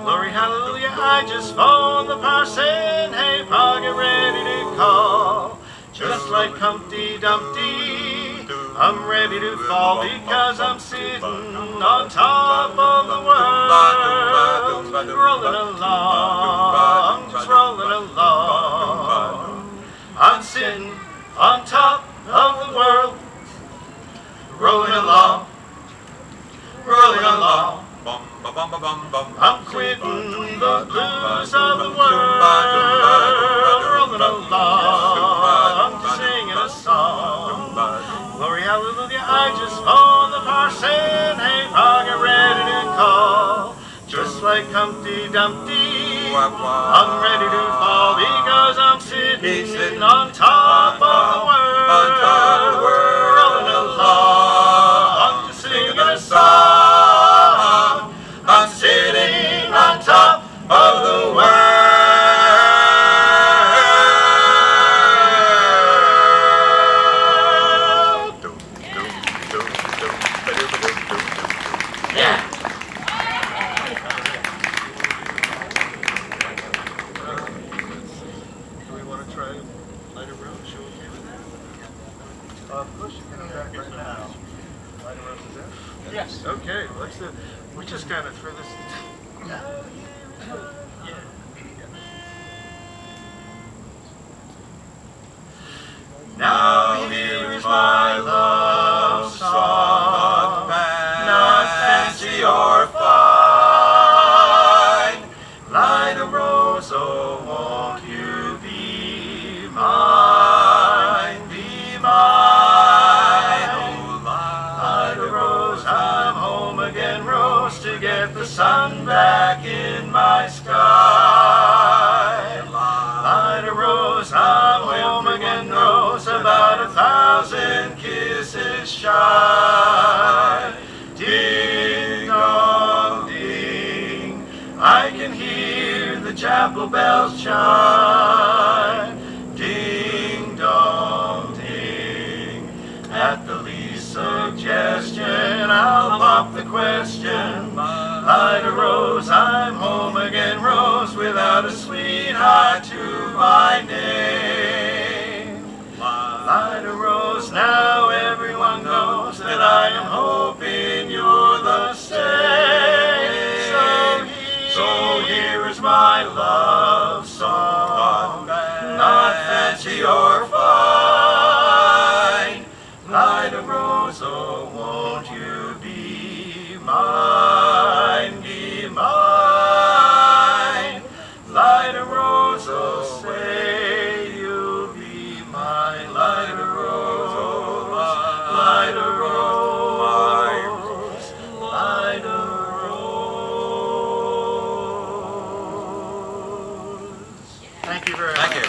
Glory, hallelujah, I just phoned the parson, hey, Pa, get ready to call. Just like Humpty Dumpty, I'm ready to fall because I'm sitting on top of the world, rolling along, just rolling along. I'm sitting on top of the world, rolling along, rolling along. I'm quitting the blues of the world, rolling along, singing a song. Glory, hallelujah, I just phoned the parson, hey, Pa, get ready to call. Just like Humpty Dumpty, I'm ready to fall because I'm sitting on top of the world, Do we want to try Lighter Rose? You okay with that? Of course you can do that right now. Lighter Rose is there? Yes. Okay, let's do. We just kind of threw this. Now here is my love song, not fancy or fine. Light a rose, oh, won't you be mine, be mine. Oh, light a rose, I'm home again, rose, to get the sun back in my sky. Light a rose, I'm home again, rose, about 1,000 kisses shy. Ding dong ding, I can hear the chapel bells chime. Ding dong ding, at the least suggestion I'll pop the question. Light a rose, I'm home again, rose, without a sweetheart to my name. Light a rose, now everyone knows that I am hoping you're the same. So here is my love song, not fancy or fine. Light a rose, oh, won't you be mine, be mine. Light a rose, oh, say you'll be mine. Light a rose, light a rose, light a rose. Thank you very much. Thank you.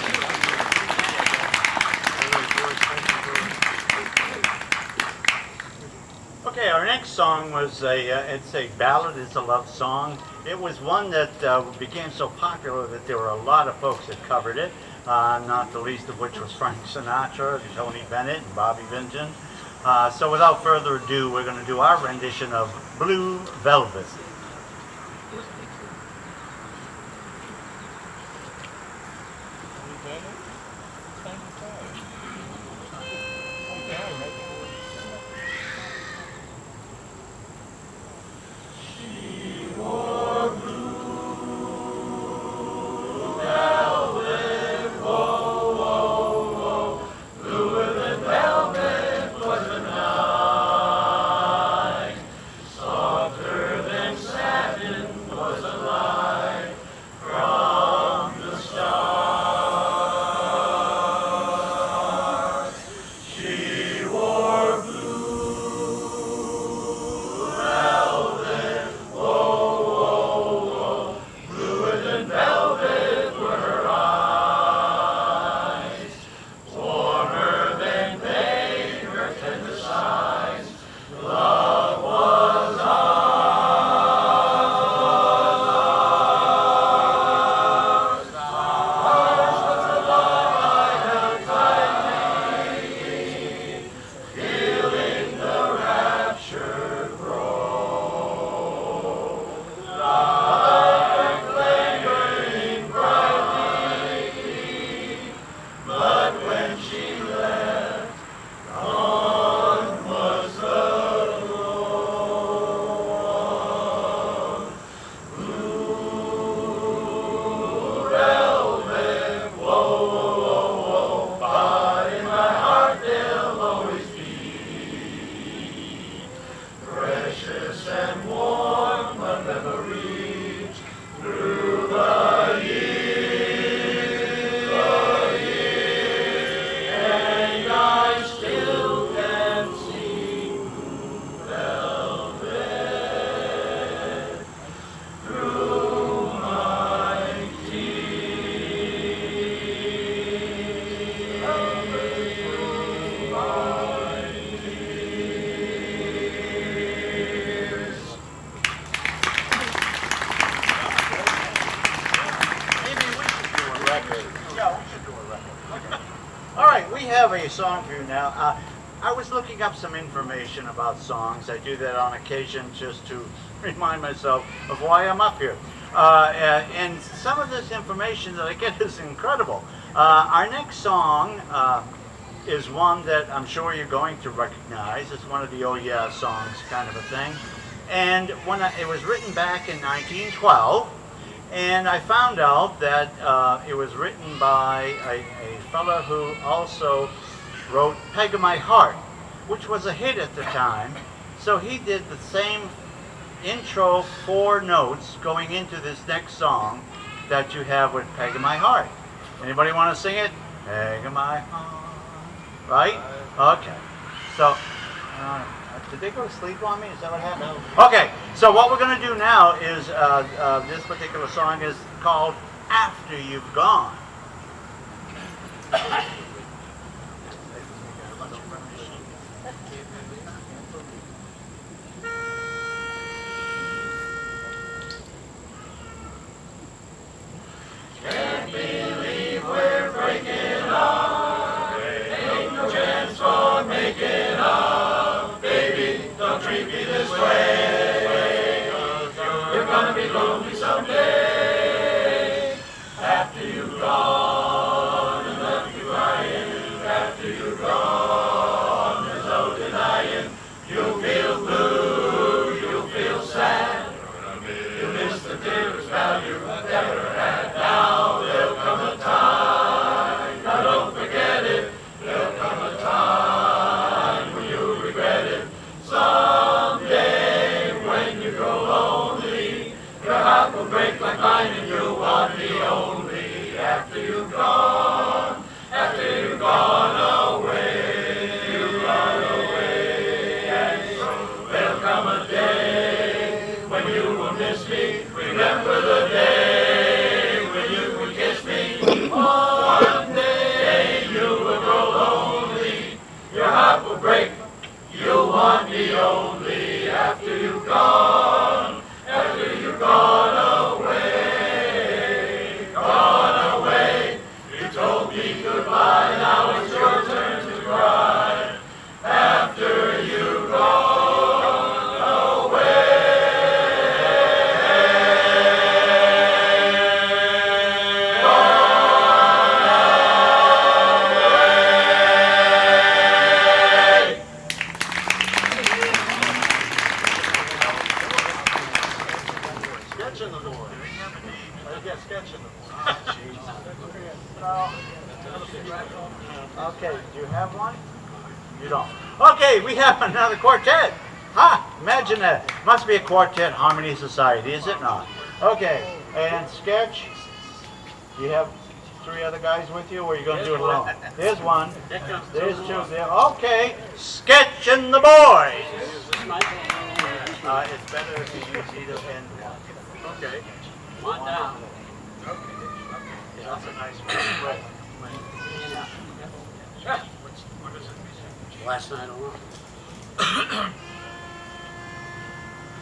Okay, our next song was it's a ballad, it's a love song. It was one that became so popular that there were a lot of folks that covered it, not the least of which was Frank Sinatra, Tony Bennett, and Bobby Vinton. So without further ado, we're going to do our rendition of Blue Velvet. All right, we have a song for you now. I was looking up some information about songs. I do that on occasion just to remind myself of why I'm up here. And some of this information that I get is incredible. Our next song is one that I'm sure you're going to recognize. It's one of the Oh Yeah songs kind of a thing. And it was written back in 1912, and I found out that it was written by a fellow who also wrote Peg of My Heart, which was a hit at the time. So he did the same intro 4 notes going into this next song that you have with Peg of My Heart. Anybody want to sing it? Peg of My Heart. Right? Okay. So, did they go to sleep on me? Is that what happened? Okay. So what we're going to do now is this particular song is called After You've Gone. Okay, do you have one? You don't. Okay, we have another quartet. Ha! Imagine that. Must be a quartet harmony society, is it not? Okay, and sketch. Do you have 3 other guys with you, or are you going to do it alone? There's one. There's 2. There. Okay, sketch and the boys. It's better if you use either end. Okay. One down. Okay. Yeah, that's a nice one. What is it? Last night alone.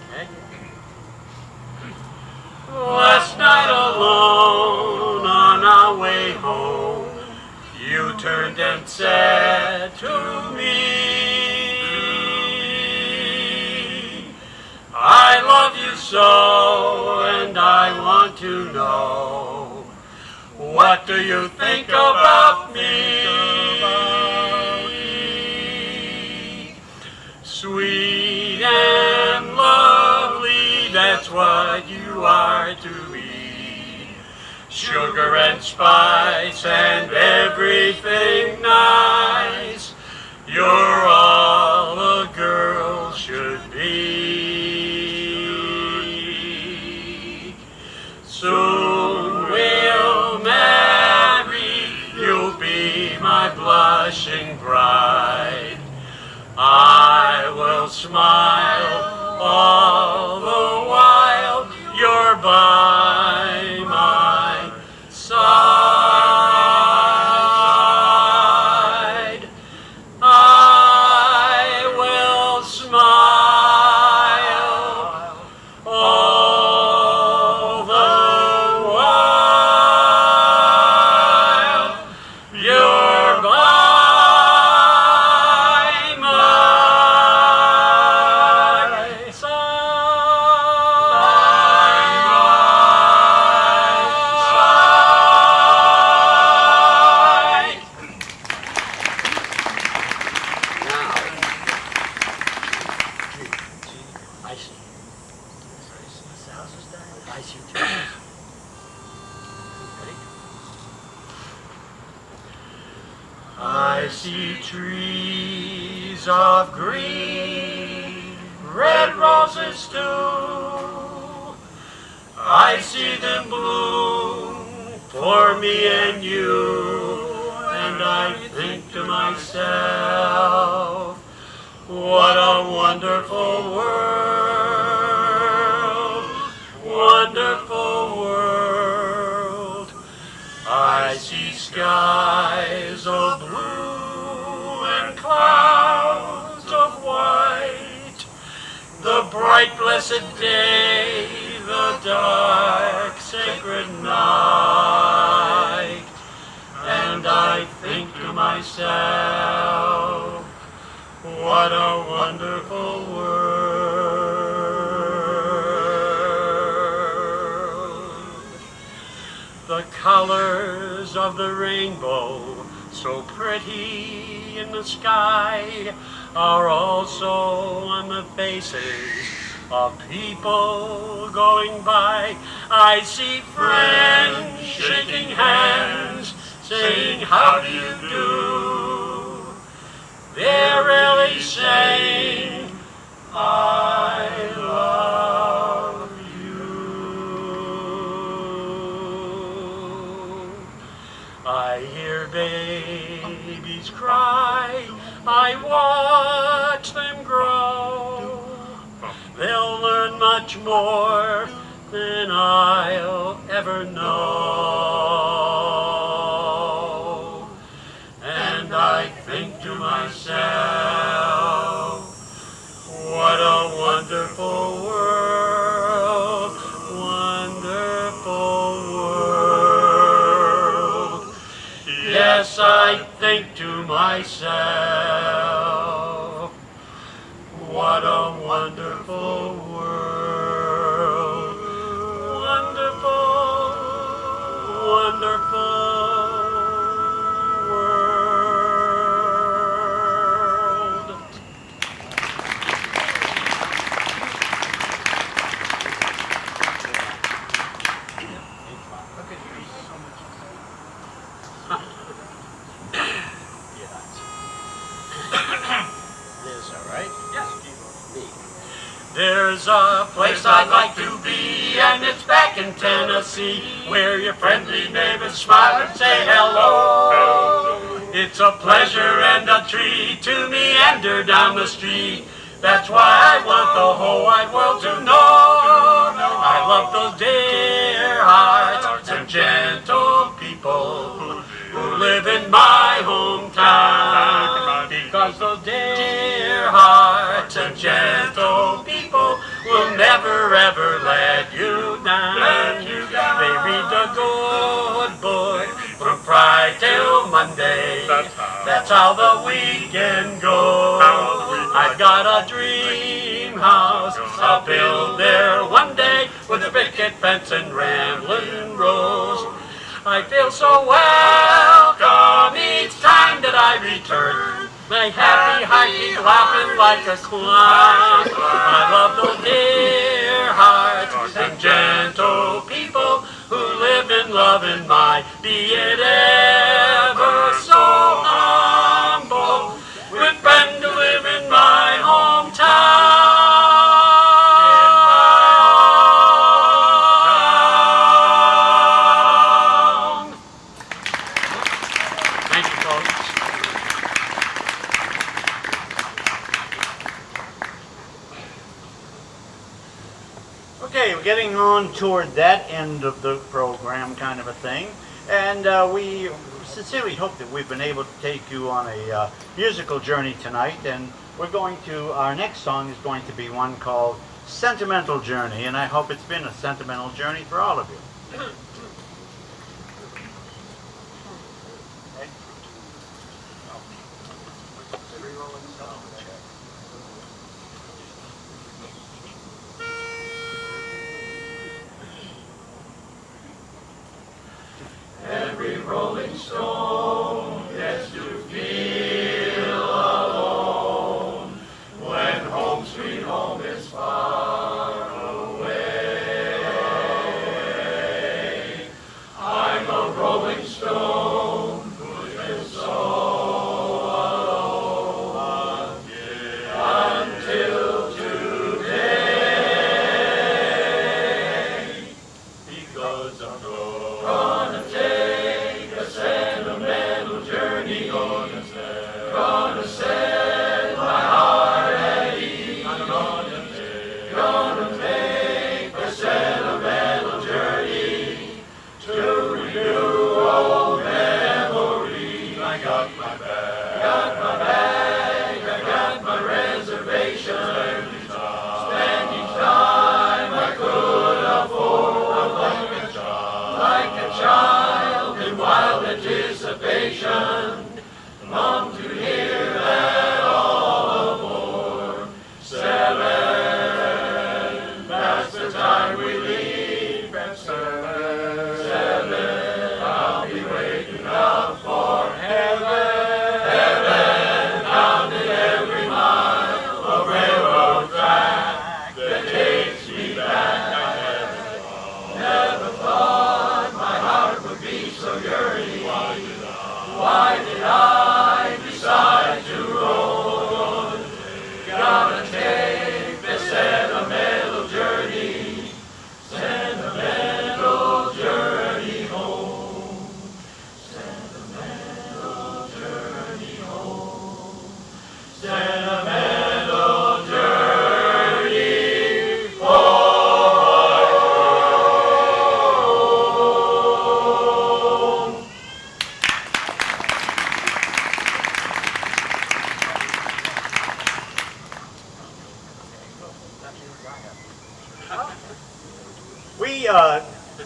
Okay. Last night alone on our way home, you turned and said to me, I love you so, and I want to know, what do you think about me? Sweet and lovely, that's what you are to me. Sugar and spice and everything nice, you're all a girl should be. Soon we'll marry, you'll be my blushing bride. I will smile all the while you're by my side. I will smile all the while you're by see trees of green, red roses too. I see them bloom for me and you, and I think to myself, what a wonderful world, wonderful world. I see skies of blue and clouds of white, the bright blessed day, the dark sacred night, and I think to myself, what a wonderful world. The colors of the rainbow, so pretty in the sky, are also on the faces of people going by. I see friends shaking hands, saying, how do you do? They're really saying, I love you. I hear babies cry, I watch them grow. They'll learn much more than I'll ever know. And I think to myself, what a wonderful world, wonderful world. Yes, I think to myself, what a wonderful world, wonderful, wonderful world. This, all right? Yes. There's a place I'd like to be, and it's back in Tennessee, where your friendly neighbors smile and say hello. It's a pleasure and a treat to meander down the street. That's why I want the whole wide world to know. I love those dear hearts and gentle people who live in my hometown. Because those dear hearts and gentle people will never ever let you down. They read the good book from Friday till Monday. That's how the weekend goes. I've got a dream house I'll build there one day with a picket fence and rambling rose. I feel so welcome each time that I return. My happy heart keeps laughing like a clown. I love those dear hearts and gentle people who live in love and might, be it ever so humble, with friends who live in my hometown. Thank you, folks. Okay, we're getting on toward that end of the program, kind of a thing, and we sincerely hope that we've been able to take you on a musical journey tonight. And our next song is going to be one called Sentimental Journey, and I hope it's been a sentimental journey for all of you. Every rolling stone gets to feel alone when home sweet home is far away. I'm a rolling stone who's been so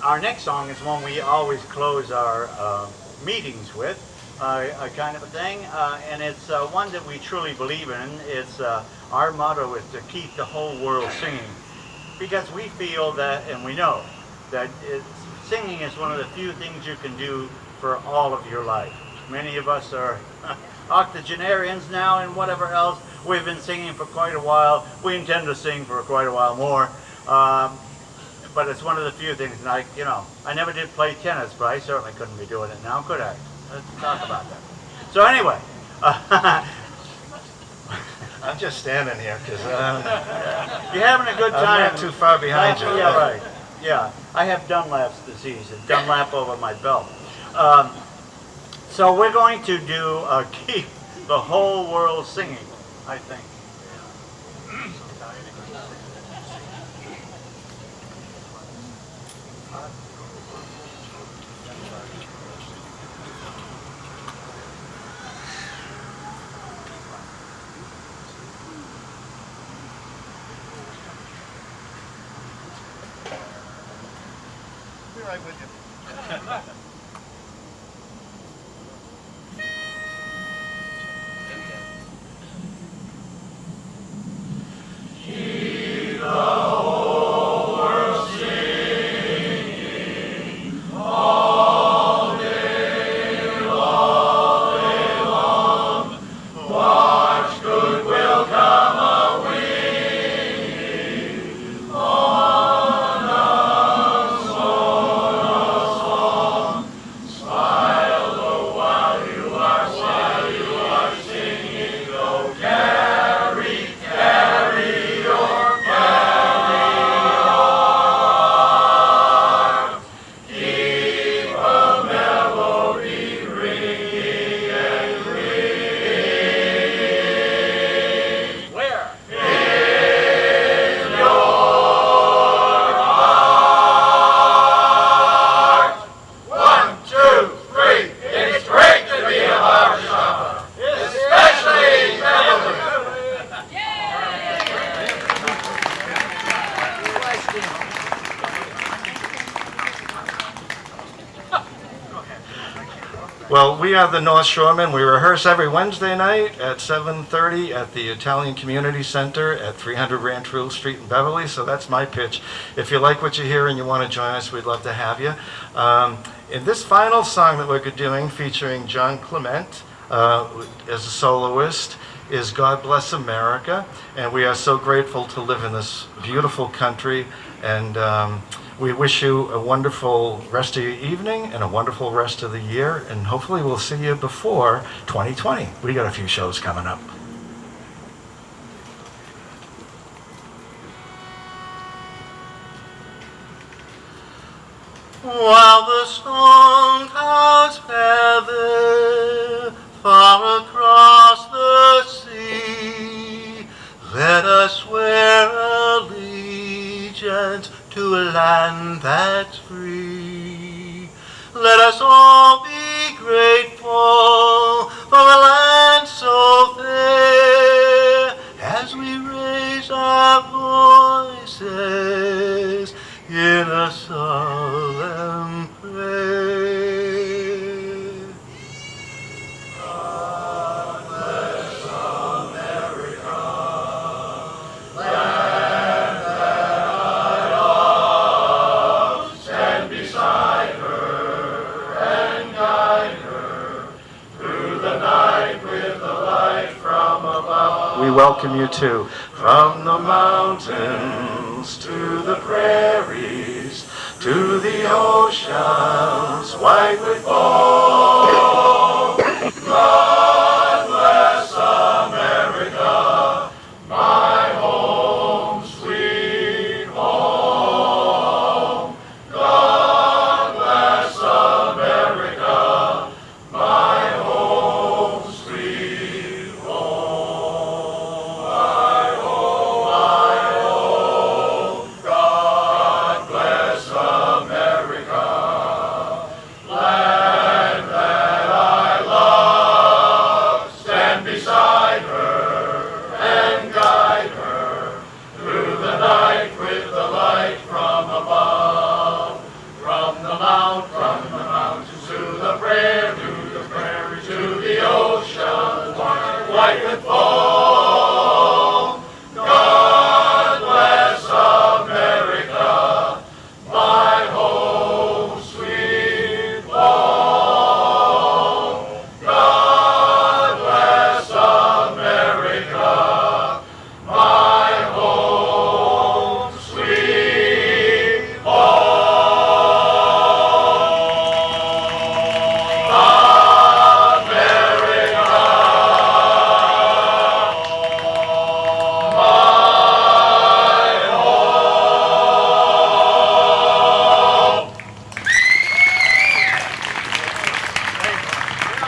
Our next song is one we always close our meetings with, a kind of a thing, and it's one that we truly believe in. It's our motto is to keep the whole world singing, because we feel that, and we know that singing is one of the few things you can do for all of your life. Many of us are octogenarians now and whatever else. We've been singing for quite a while. We intend to sing for quite a while more. But it's one of the few things, and I never did play tennis, but I certainly couldn't be doing it now, could I? Let's talk about that. So anyway, I'm just standing here because you're having a good time. I'm not too far behind you. Yeah, right. Yeah, I have Dunlap's disease, and Dunlap over my belt. So we're going to do Keep the Whole World Singing, I think. Be right with you. Well, we are the Northshoremen. We rehearse every Wednesday night at 7:30 at the Italian Community Center at 300 Ranch Rule Street in Beverly. So that's my pitch. If you like what you hear and you want to join us, we'd love to have you. In this final song that we're doing, featuring John Clement as a soloist, is God Bless America. And we are so grateful to live in this beautiful country. And we wish you a wonderful rest of your evening and a wonderful rest of the year, and hopefully we'll see you before 2020. We got a few shows coming up. While the storm clouds feather far across the sea, let us swear allegiance to a land that's free. Let us all be grateful for a land so fair, as we raise our voices in a solemn prayer. God bless America, land that I love. Stand beside her and guide her through the night with the light from above. We welcome you too. From the mountains to the prairies, to the oceans white with foam. God bless America, my home, sweet home. God bless America, my home, sweet home. I hope, God bless America, land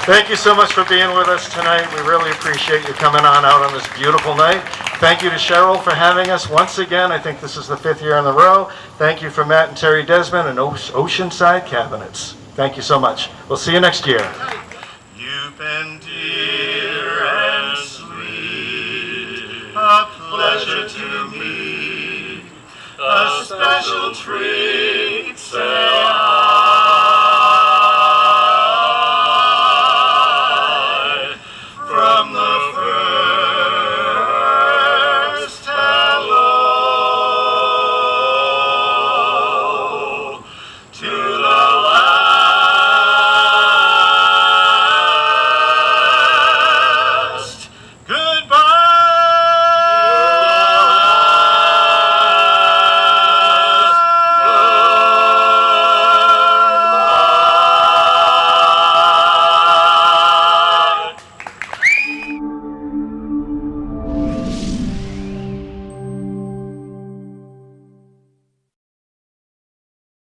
Thank you so much for being with us tonight. We really appreciate you coming on out on this beautiful night. Thank you to Cheryl for having us once again. I think this is the 5th year in a row. Thank you for Matt and Terry Desmond and Oceanside Cabinets. Thank you so much. We'll see you next year. You've been dear and sweet, a pleasure to me, a special treat.